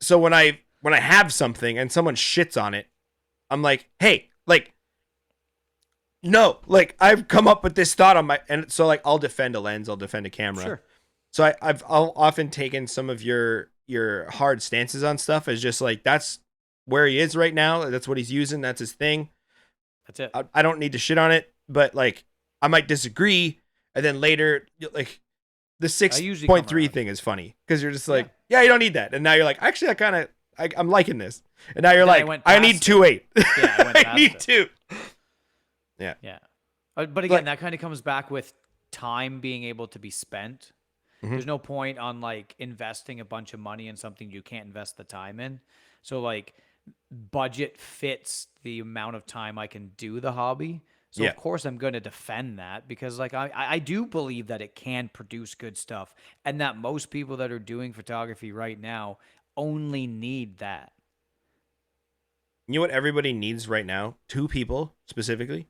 so when I have something and someone shits on it, I'm like, hey, like, no, like I've come up with this thought and so like I'll defend a lens, I'll defend a camera. Sure. So I'll often taken some of your hard stances on stuff as just like, that's where he is right now. That's what he's using. That's his thing. That's it. I don't need to shit on it, but like I might disagree. And then later, like the 6.3 thing is funny because you're just like, yeah, you don't need that. And now you're like, actually, I'm liking this. And now you're like, I need 2.8. Yeah, I need 2. Yeah. Yeah. But again, that kind of comes back with time being able to be spent. There's no point on like investing a bunch of money in something you can't invest the time in. So like budget fits the amount of time I can do the hobby. So of course I'm going to defend that because like I do believe that it can produce good stuff and that most people that are doing photography right now only need that. You know what everybody needs right now? 2 people specifically.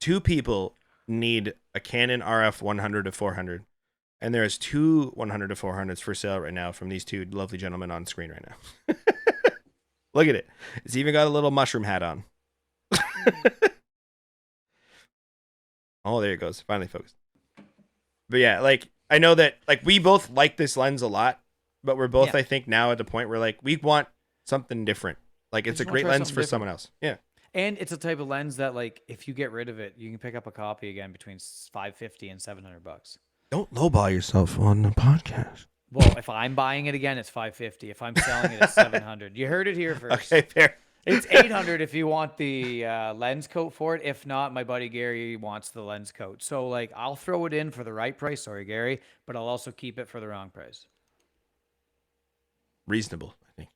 2 people need a Canon RF 100 to 400. And there's 2 100 to 400s for sale right now from these 2 lovely gentlemen on screen right now. Look at it. It's even got a little mushroom hat on. Oh, there it goes. Finally focused. But yeah, like I know that like we both like this lens a lot, but we're both I think now at the point where like we want something different. Like it's a great lens for someone else. Yeah. And it's a type of lens that like if you get rid of it, you can pick up a copy again between $550 and $700. Don't lowball yourself on the podcast. Well, if I'm buying it again, it's $550. If I'm selling it, it's $700. You heard it here first. Okay, fair. It's $800 if you want the lens coat for it. If not, my buddy Gary wants the lens coat. So like, I'll throw it in for the right price. Sorry, Gary, but I'll also keep it for the wrong price. Reasonable, I think.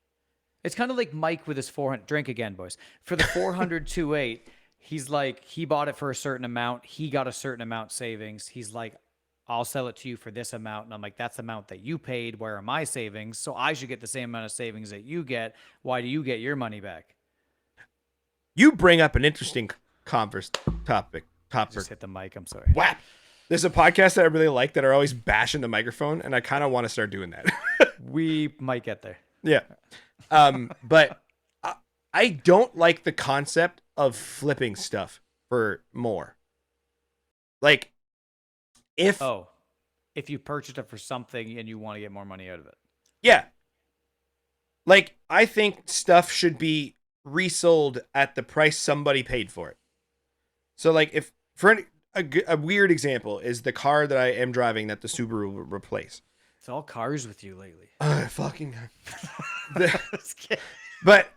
It's kind of like Mike with his 400. Drink again, boys. For the 400 2.8, he's like, he bought it for a certain amount. He got a certain amount savings. He's like, I'll sell it to you for this amount. And I'm like, that's the amount that you paid. Where are my savings? So I should get the same amount of savings that you get. Why do you get your money back? You bring up an interesting topic. Just hit the mic. I'm sorry. Whap! There's a podcast that I really like that are always bashing the microphone, and I kind of want to start doing that. We might get there. Yeah. But I don't like the concept of flipping stuff for more. Like, if you purchased it for something and you want to get more money out of it. Yeah. Like, I think stuff should be resold at the price somebody paid for it. So, like, a weird example is the car that I am driving that the Subaru will replace. It's all cars with you lately. Fucking. But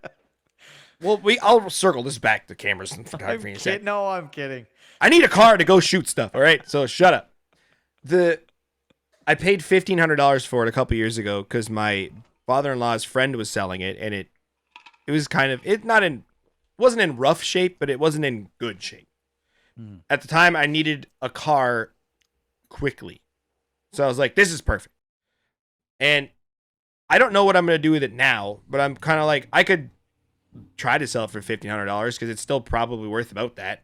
well, I'll circle this back to cameras and photography. No, I'm kidding. I need a car to go shoot stuff. All right, so shut up. I paid $1,500 for it a couple years ago because my father-in-law's friend was selling it, and it was kind of wasn't in rough shape, but it wasn't in good shape. At the time, I needed a car quickly, so I was like, "This is perfect." And I don't know what I'm gonna do with it now, but I'm kind of like, I could try to sell it for $1,500 because it's still probably worth about that.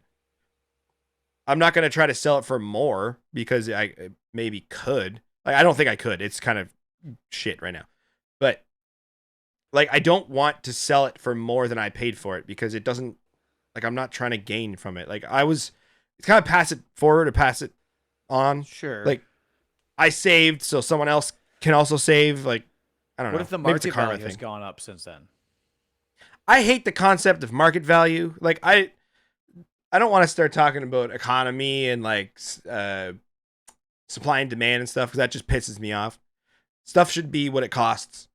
I'm not gonna try to sell it for more because I maybe could. Like, I don't think I could. It's kind of shit right now, but like, I don't want to sell it for more than I paid for it because it doesn't. Like, I'm not trying to gain from it. Like, it's kind of pass it forward or pass it on. Sure. Like, I saved so someone else can also save. Like, I don't know. What if the market value has gone up since then? I hate the concept of market value. Like, I don't want to start talking about economy and like supply and demand and stuff because that just pisses me off. Stuff should be what it costs.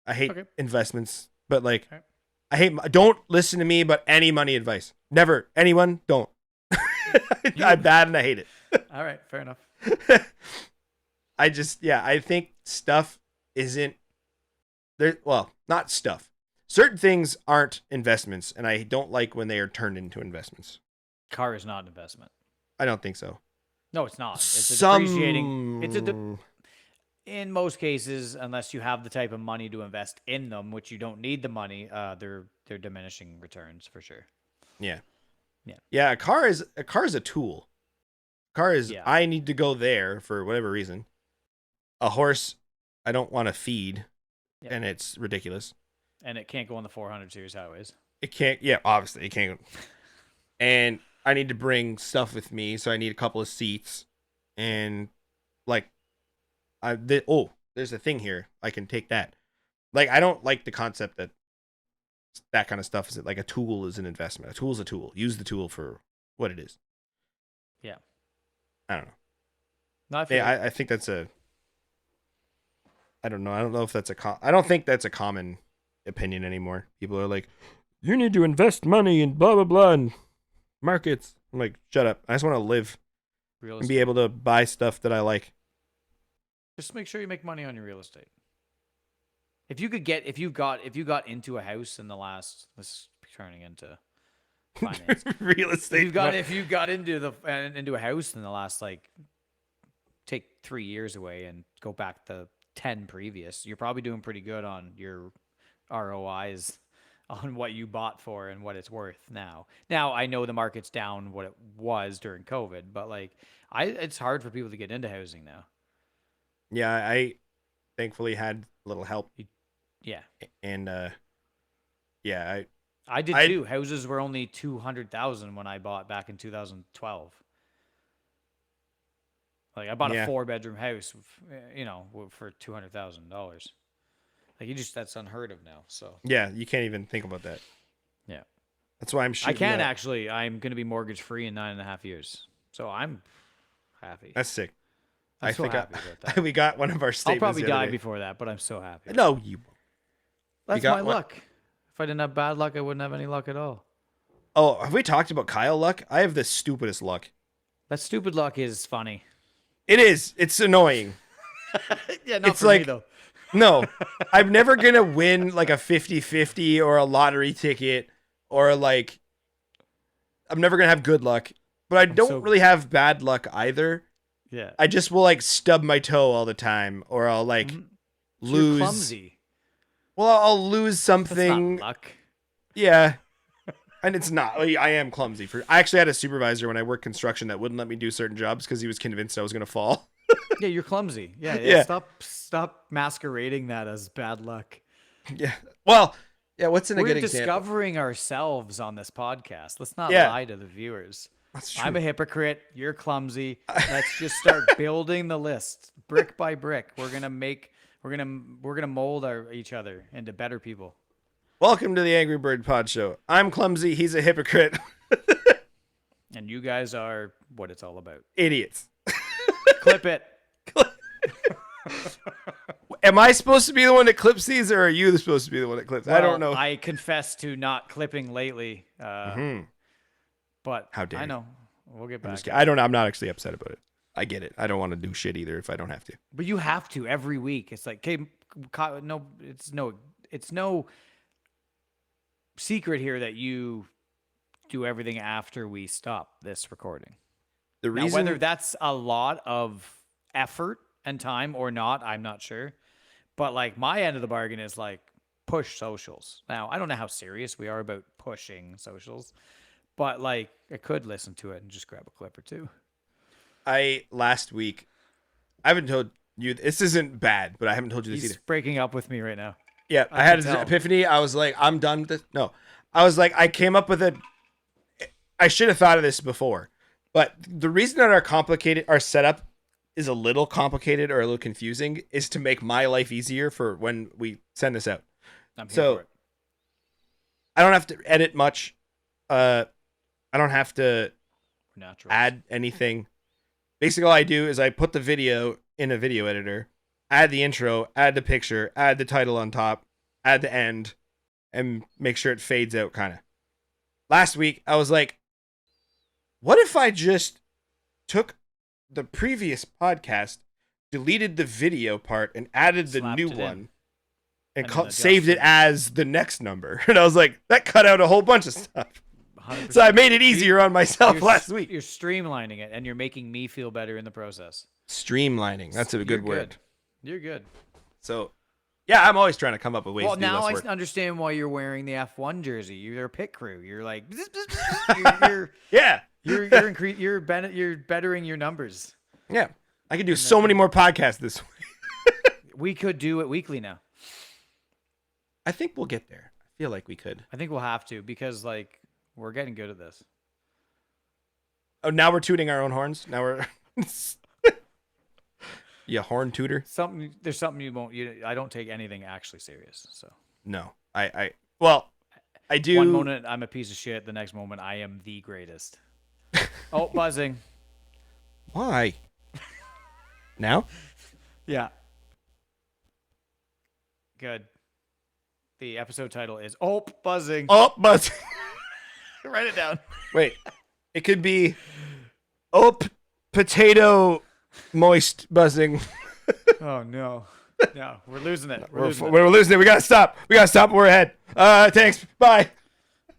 I hate investments, but like, don't listen to me about any money advice. Never. Anyone, don't. I'm bad and I hate it. All right, fair enough. I think stuff isn't there. Well, not stuff. Certain things aren't investments, and I don't like when they are turned into investments. Car is not an investment. I don't think so. No, it's not. It's depreciating. In most cases, unless you have the type of money to invest in them, which you don't need the money, they're diminishing returns for sure. Yeah. Yeah. Yeah, a car is a tool. I need to go there for whatever reason. A horse, I don't want to feed, and it's ridiculous. And it can't go on the 400 series highways. It can't. Yeah, obviously it can't. And I need to bring stuff with me, so I need a couple of seats, and like, there's a thing here. I can take that. Like, I don't like the concept that kind of stuff is like a tool is an investment. A tool is a tool. Use the tool for what it is. Yeah. I don't know. Not I think that's I don't know. I don't know if that's I don't think that's a common opinion anymore. People are like, you need to invest money in blah, blah, blah, and markets. I'm like, shut up. I just want to live and be able to buy stuff that I like. Just make sure you make money on your real estate. If you got into a house in the last, this is turning into finance. Real estate. If you got into a house in the last, like, take 3 years away and go back the 10 previous, you're probably doing pretty good on your ROIs on what you bought for and what it's worth now. Now, I know the market's down what it was during COVID, but like, it's hard for people to get into housing now. Yeah, I thankfully had a little help. Yeah. And I did too. Houses were only 200,000 when I bought back in 2012. Like, I bought a 4-bedroom house, for $200,000. Like, that's unheard of now. So yeah, you can't even think about that. Yeah, that's why I'm. I can actually. I'm going to be mortgage free in 9.5 years, so I'm happy. That's sick. I'm so happy about that. We got one of our statements. I'll probably die before that, but I'm so happy. No, you. That's my luck. If I didn't have bad luck, I wouldn't have any luck at all. Oh, have we talked about Kyle luck? I have the stupidest luck. That stupid luck is funny. It is. It's annoying. Yeah, not for me, though. No, I'm never going to win like a 50-50 or a lottery ticket or like, I'm never going to have good luck, but I don't really have bad luck either. Yeah. I just will like stub my toe all the time or I'll like lose. You're clumsy. Well, I'll lose something. That's not luck. Yeah. And it's not. I am clumsy. I actually had a supervisor when I worked construction that wouldn't let me do certain jobs because he was convinced I was going to fall. Yeah, you're clumsy. Yeah. Stop masquerading that as bad luck. Yeah. Well, yeah. What's a good example? We're discovering ourselves on this podcast. Let's not lie to the viewers. That's true. I'm a hypocrite. You're clumsy. Let's just start building the list brick by brick. We're gonna mold each other into better people. Welcome to the Angry Bird Pod Show. I'm clumsy. He's a hypocrite. And you guys are what it's all about. Idiots. Clip it. Am I supposed to be the one that clips these, or are you supposed to be the one that clips? Well, I don't know. I confess to not clipping lately. But How dare I you. know. We'll get back. I'm not actually upset about it. I get it. I don't want to do shit either if I don't have to. But you have to every week. It's like, okay, no, it's no secret here that you do everything after we stop this recording. Now, whether that's a lot of effort and time or not, I'm not sure. But like my end of the bargain is like push socials. Now, I don't know how serious we are about pushing socials, but like I could listen to it and just grab a clip or two. Last week, I haven't told you, this isn't bad, but I haven't told you this He's either. breaking up with me right now. Yeah, I had an epiphany. I was like, I'm done with this. No, I was like, I came up with I should have thought of this before, but the reason that our setup is a little complicated or a little confusing is to make my life easier for when we send this out. I'm here for it. I don't have to edit much. I don't have to Natural. add anything. Basically, all I do is I put the video in a video editor, add the intro, add the picture, add the title on top, add the end, and make sure it fades out kind of. Last week, I was like, what if I just took the previous podcast, deleted the video part, and added the new one, and saved it as the next number? And I was like, that cut out a whole bunch of stuff. 100%. So I made it easier on myself last week. You're streamlining it, and you're making me feel better in the process. Streamlining. That's a good word. You're good. So, yeah, I'm always trying to come up with ways to do now less work. I understand why you're wearing the F1 jersey. You're a pit crew. You're like, yeah. You're bettering your numbers. Yeah. I could do so many more podcasts this way. We could do it weekly now. I think we'll get there. I feel like we could. I think we'll have to because, like, we're getting good at this. Oh, now we're tooting our own horns? Now we're... You horn tutor? There's something you won't... I don't take anything actually serious, so... No. Well, I do... One moment, I'm a piece of shit. The next moment, I am the greatest. Oh, buzzing. Why? Now? Yeah. Good. The episode title is Oh, Buzzing. Oh, Buzzing. Write it down. Wait. It could be Potato Moist Buzzing. Oh, no. No, we're losing it. We're losing it. We got to stop. We're ahead. Thanks. Bye.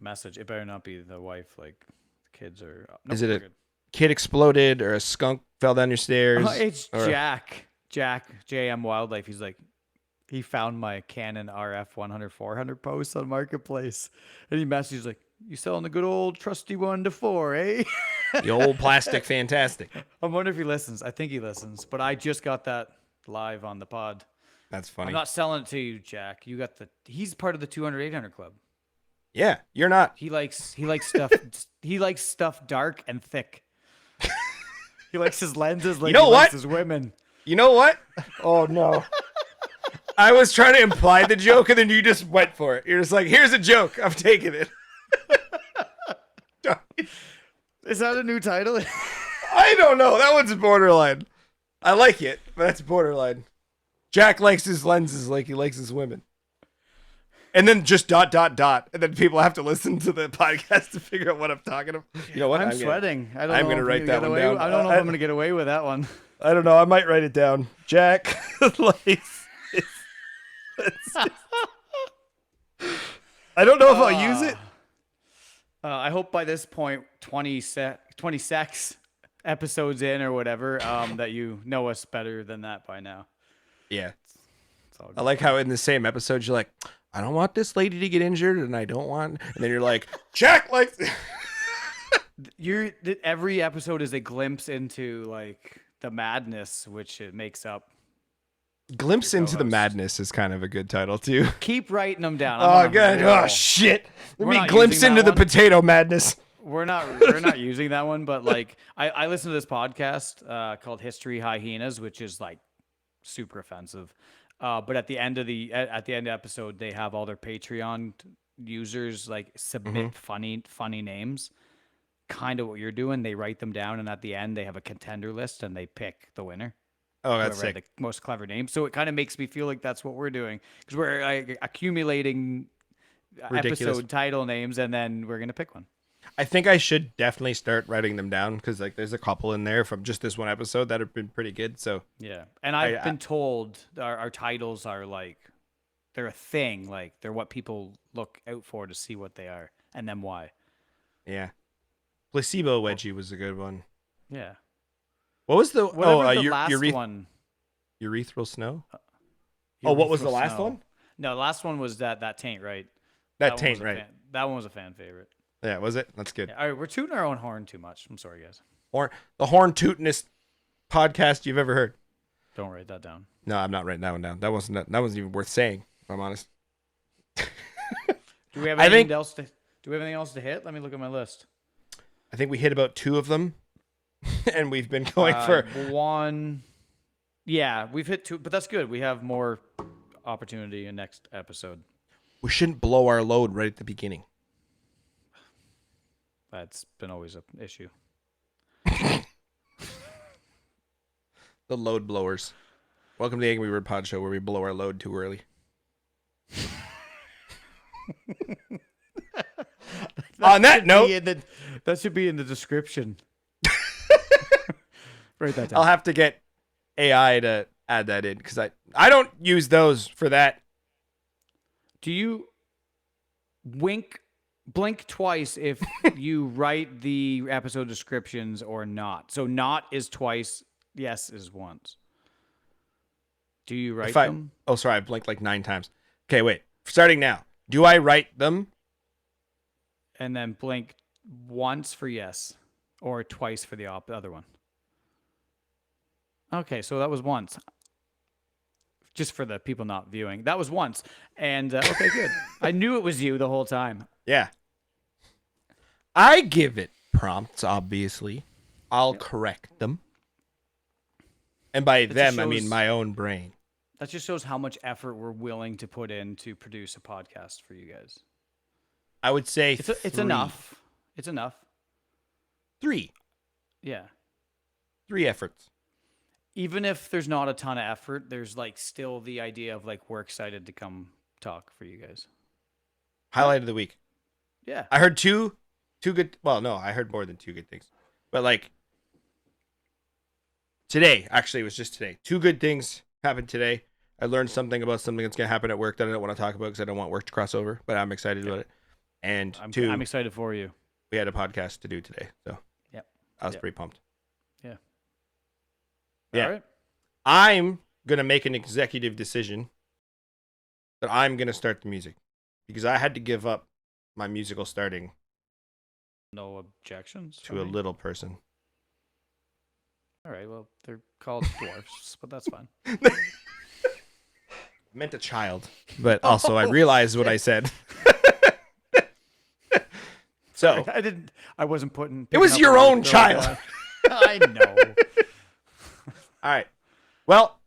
Message. It better not be the wife, like kids or... Is it a kid exploded or a skunk fell down your stairs? It's Jack. Jack, JM Wildlife. He's like, he found my Canon RF 100-400 post on Marketplace. And he messages like, you selling the good old trusty 1-4, eh? The old plastic fantastic. I wonder if he listens. I think he listens. But I just got that live on the pod. That's funny. I'm not selling it to you, Jack. You got he's part of the 200-800 club. Yeah, you're not. He likes stuff he likes stuff dark and thick. He likes his lenses like he likes his women. You know what? Oh no. I was trying to imply the joke and then you just went for it. You're just like, here's a joke. I'm taking it. Is that a new title? I don't know. That one's borderline. I like it, but that's borderline. Jack likes his lenses like he likes his women. And then just ... And then people have to listen to the podcast to figure out what I'm talking about. You know what? I'm sweating. I'm going to write that one down. I don't know if I'm going to get away with that one. I don't know. I might write it down. Jack likes his lenses. I don't know if I'll use it. I hope by this point, 20 sex episodes in or whatever, that you know us better than that by now. Yeah. I like how in the same episode, you're like, I don't want this lady to get injured, and I don't want... And then you're like, Jack likes... Every episode is a glimpse into, like, the madness, which it makes up. Glimpse into the madness is kind of a good title, too. Keep writing them down. Oh, good. Oh, shit. Let me glimpse into the potato madness. We're not using that one, but, like, I listen to this podcast called History Hyenas, which is, like, super offensive. But at the end of the episode, they have all their Patreon users like submit funny names kind of what you're doing. They write them down, and at the end, they have a contender list, and they pick the winner. Oh, that's sick. The most clever name. So it kind of makes me feel like that's what we're doing, because we're accumulating episode title names, and then we're gonna pick one. I think I should definitely start writing them down, because like there's a couple in there from just this one episode that have been pretty good. So yeah, and I've been told our titles are like they're a thing, like they're what people look out for to see what they are, and then why. Yeah, placebo wedgie was a good one. Yeah. What was the last one? Urethral snow. What was the last one? No, the last one was that taint, right? That taint, right? That one was a fan favorite. Yeah, was it? That's good. Yeah, all right, we're tooting our own horn too much. I'm sorry, guys. The horn tootinest podcast you've ever heard. Don't write that down. No, I'm not writing that one down. That wasn't even worth saying, if I'm honest. Do we have anything else to hit? Let me look at my list. I think we hit about 2 of them. And we've been going for one. Yeah, we've hit 2, but that's good. We have more opportunity in next episode. We shouldn't blow our load right at the beginning. That's been always an issue. The load blowers. Welcome to the Angry Bird Pod Show, where we blow our load too early. On that note, that should be in the description. Write that down. I'll have to get AI to add that in, because I don't use those for that. Do you blink twice if you write the episode descriptions or not? So not is twice, yes is once. Do you write them? Oh, sorry, I blinked like 9 times. Okay, wait. Starting now. Do I write them? And then blink once for yes, or twice for the other one. Okay, so that was once. Just for the people not viewing. That was once. And, okay, good. I knew it was you the whole time. Yeah. I give it prompts, obviously. I'll correct them. And by them, I mean my own brain. That just shows how much effort we're willing to put in to produce a podcast for you guys. I would say it's enough. It's enough. 3. Yeah. 3 efforts. Even if there's not a ton of effort, there's like still the idea of like we're excited to come talk for you guys. Highlight of the week. Yeah. I heard 2 good. Well, no, I heard more than 2 good things. But like today, actually, it was just today. 2 good things happened today. I learned something about something that's going to happen at work that I don't want to talk about because I don't want work to cross over, but I'm excited about it. And 2, I'm excited for you. We had a podcast to do today. So yep. I was pretty pumped. Yeah. Yeah. All right. I'm going to make an executive decision that I'm going to start the music because I had to give up my musical starting. No objections to a little person. All right. Well, they're called dwarfs, but that's fine. I meant a child, but also I realized what I said. So I wasn't putting. It was your own child. I know. All right. Well,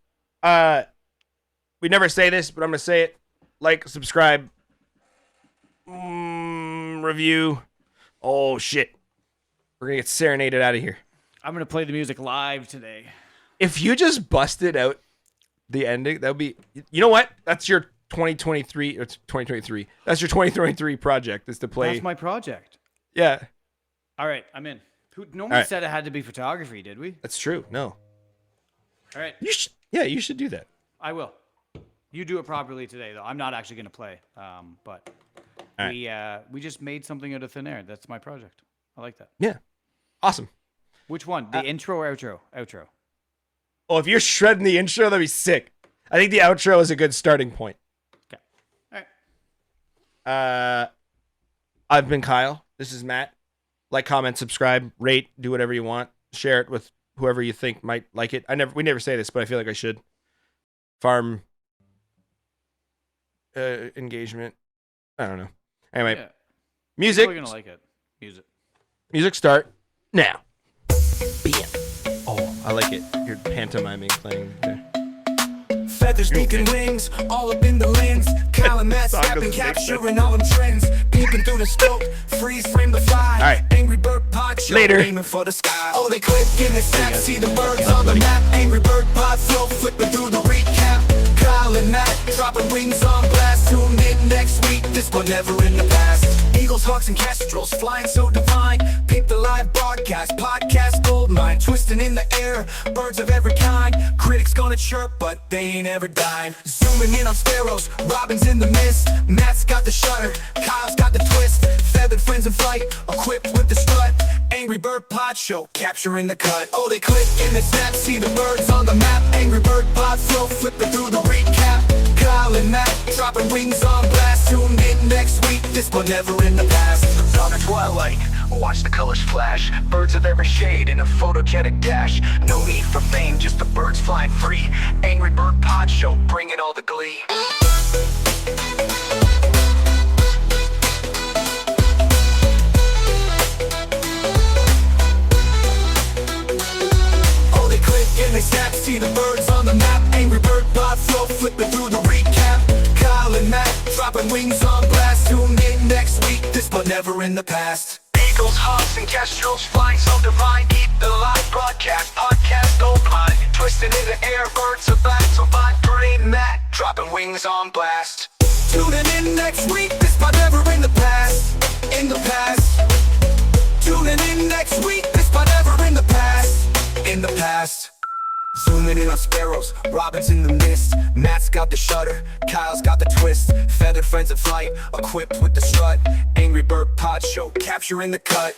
we never say this, but I'm going to say it. Like, subscribe, review. Oh, shit. We're going to get serenaded out of here. I'm going to play the music live today. If you just busted out the ending, that would be... You know what? That's your 2023... It's 2023. That's your 2023 project, is to play... That's my project. Yeah. All right, I'm in. Nobody said it had to be photography, did we? That's true. No. All right. You should do that. I will. You do it properly today, though. I'm not actually going to play, but we just made something out of thin air. That's my project. I like that. Yeah. Awesome. Which one? The intro or outro? Outro. Oh, if you're shredding the intro, that'd be sick. I think the outro is a good starting point. Okay. All right. I've been Kyle. This is Matt. Like, comment, subscribe, rate, do whatever you want. Share it with whoever you think might like it. We never say this, but I feel like I should. Farm engagement. I don't know. Anyway, yeah. Music. We're gonna like it. Music start now. Bam. Oh, I like it. You're pantomiming playing there. Feathers, beacon wings, all up in the lens. Kyle and Matt snapping, capturing all them trends. Peeping through the scope, freeze frame the fire. All right. Angry Bird Pod. Pod Show, Later. aiming for the sky. Oh, they click in the stack, see the birds on the map. Angry Bird Pod Flow, flipping through the recap. Kyle and Matt, dropping wings on blast. Tune in next week, this one never in the past. Eagles, hawks, and kestrels, flying so divine. Peep the live broadcast, podcast goldmine. Twisting in the air, birds of every kind. Critics gonna chirp, but they ain't ever dying. Zooming in on sparrows, robins in the mist. Matt's got the shutter, Kyle's got the twist. Feathered friends in flight, equipped with the strut. Angry Bird Pod Show, capturing the cut. Oh, they click in the snap, see the birds on the map. Angry Bird Pod Flow, flipping through the recap. Kyle and Matt, dropping wings on blast. Tune in next week, this one never in the past. On the twilight, watch the colors flash. Birds of every shade in a photogenic dash. No need for fame, just the birds flying free. Angry Bird Pod Show, bringing all the glee. Oh, they click and they snap, see the birds on the map. Angry Bird Pod Flow, flipping through the recap. Kyle and Matt, dropping wings on blast. Tune in next week, this but never in the past. Eagles, hawks, and kestrels, flying so divine. Keep the live broadcast, podcast goldmine. Twisting in the air, birds of black, so fine. Bernie and Matt, dropping wings on blast. Tuning in next week, this but never in the past. In the past. Tuning in next week, this but never in the past. In the past. Zooming in on sparrows, robins in the mist. Matt's got the shutter, Kyle's got the twist. Feathered friends in flight, equipped with the strut. Angry Bird Pod Show, capturing the cut.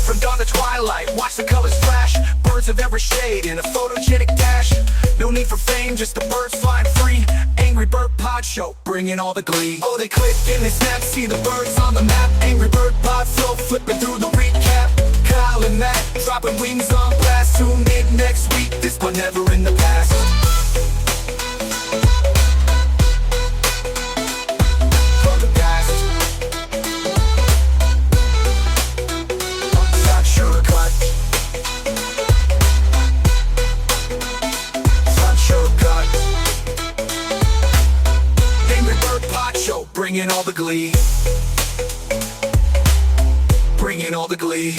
From dawn to twilight, watch the colors flash. Birds of every shade in a photogenic dash. No need for fame, just the birds flying free. Angry Bird Pod Show, bringing all the glee. Oh, they click and they snap, see the birds on the map. Angry Bird Pod Flow, flipping through the recap. Kyle and Matt, dropping wings on blast. Tune in next week, this one never in the past. From the past. Not shortcut. Not shortcut. Angry Bird Pod Show, bringing all the glee. Bringing all the glee.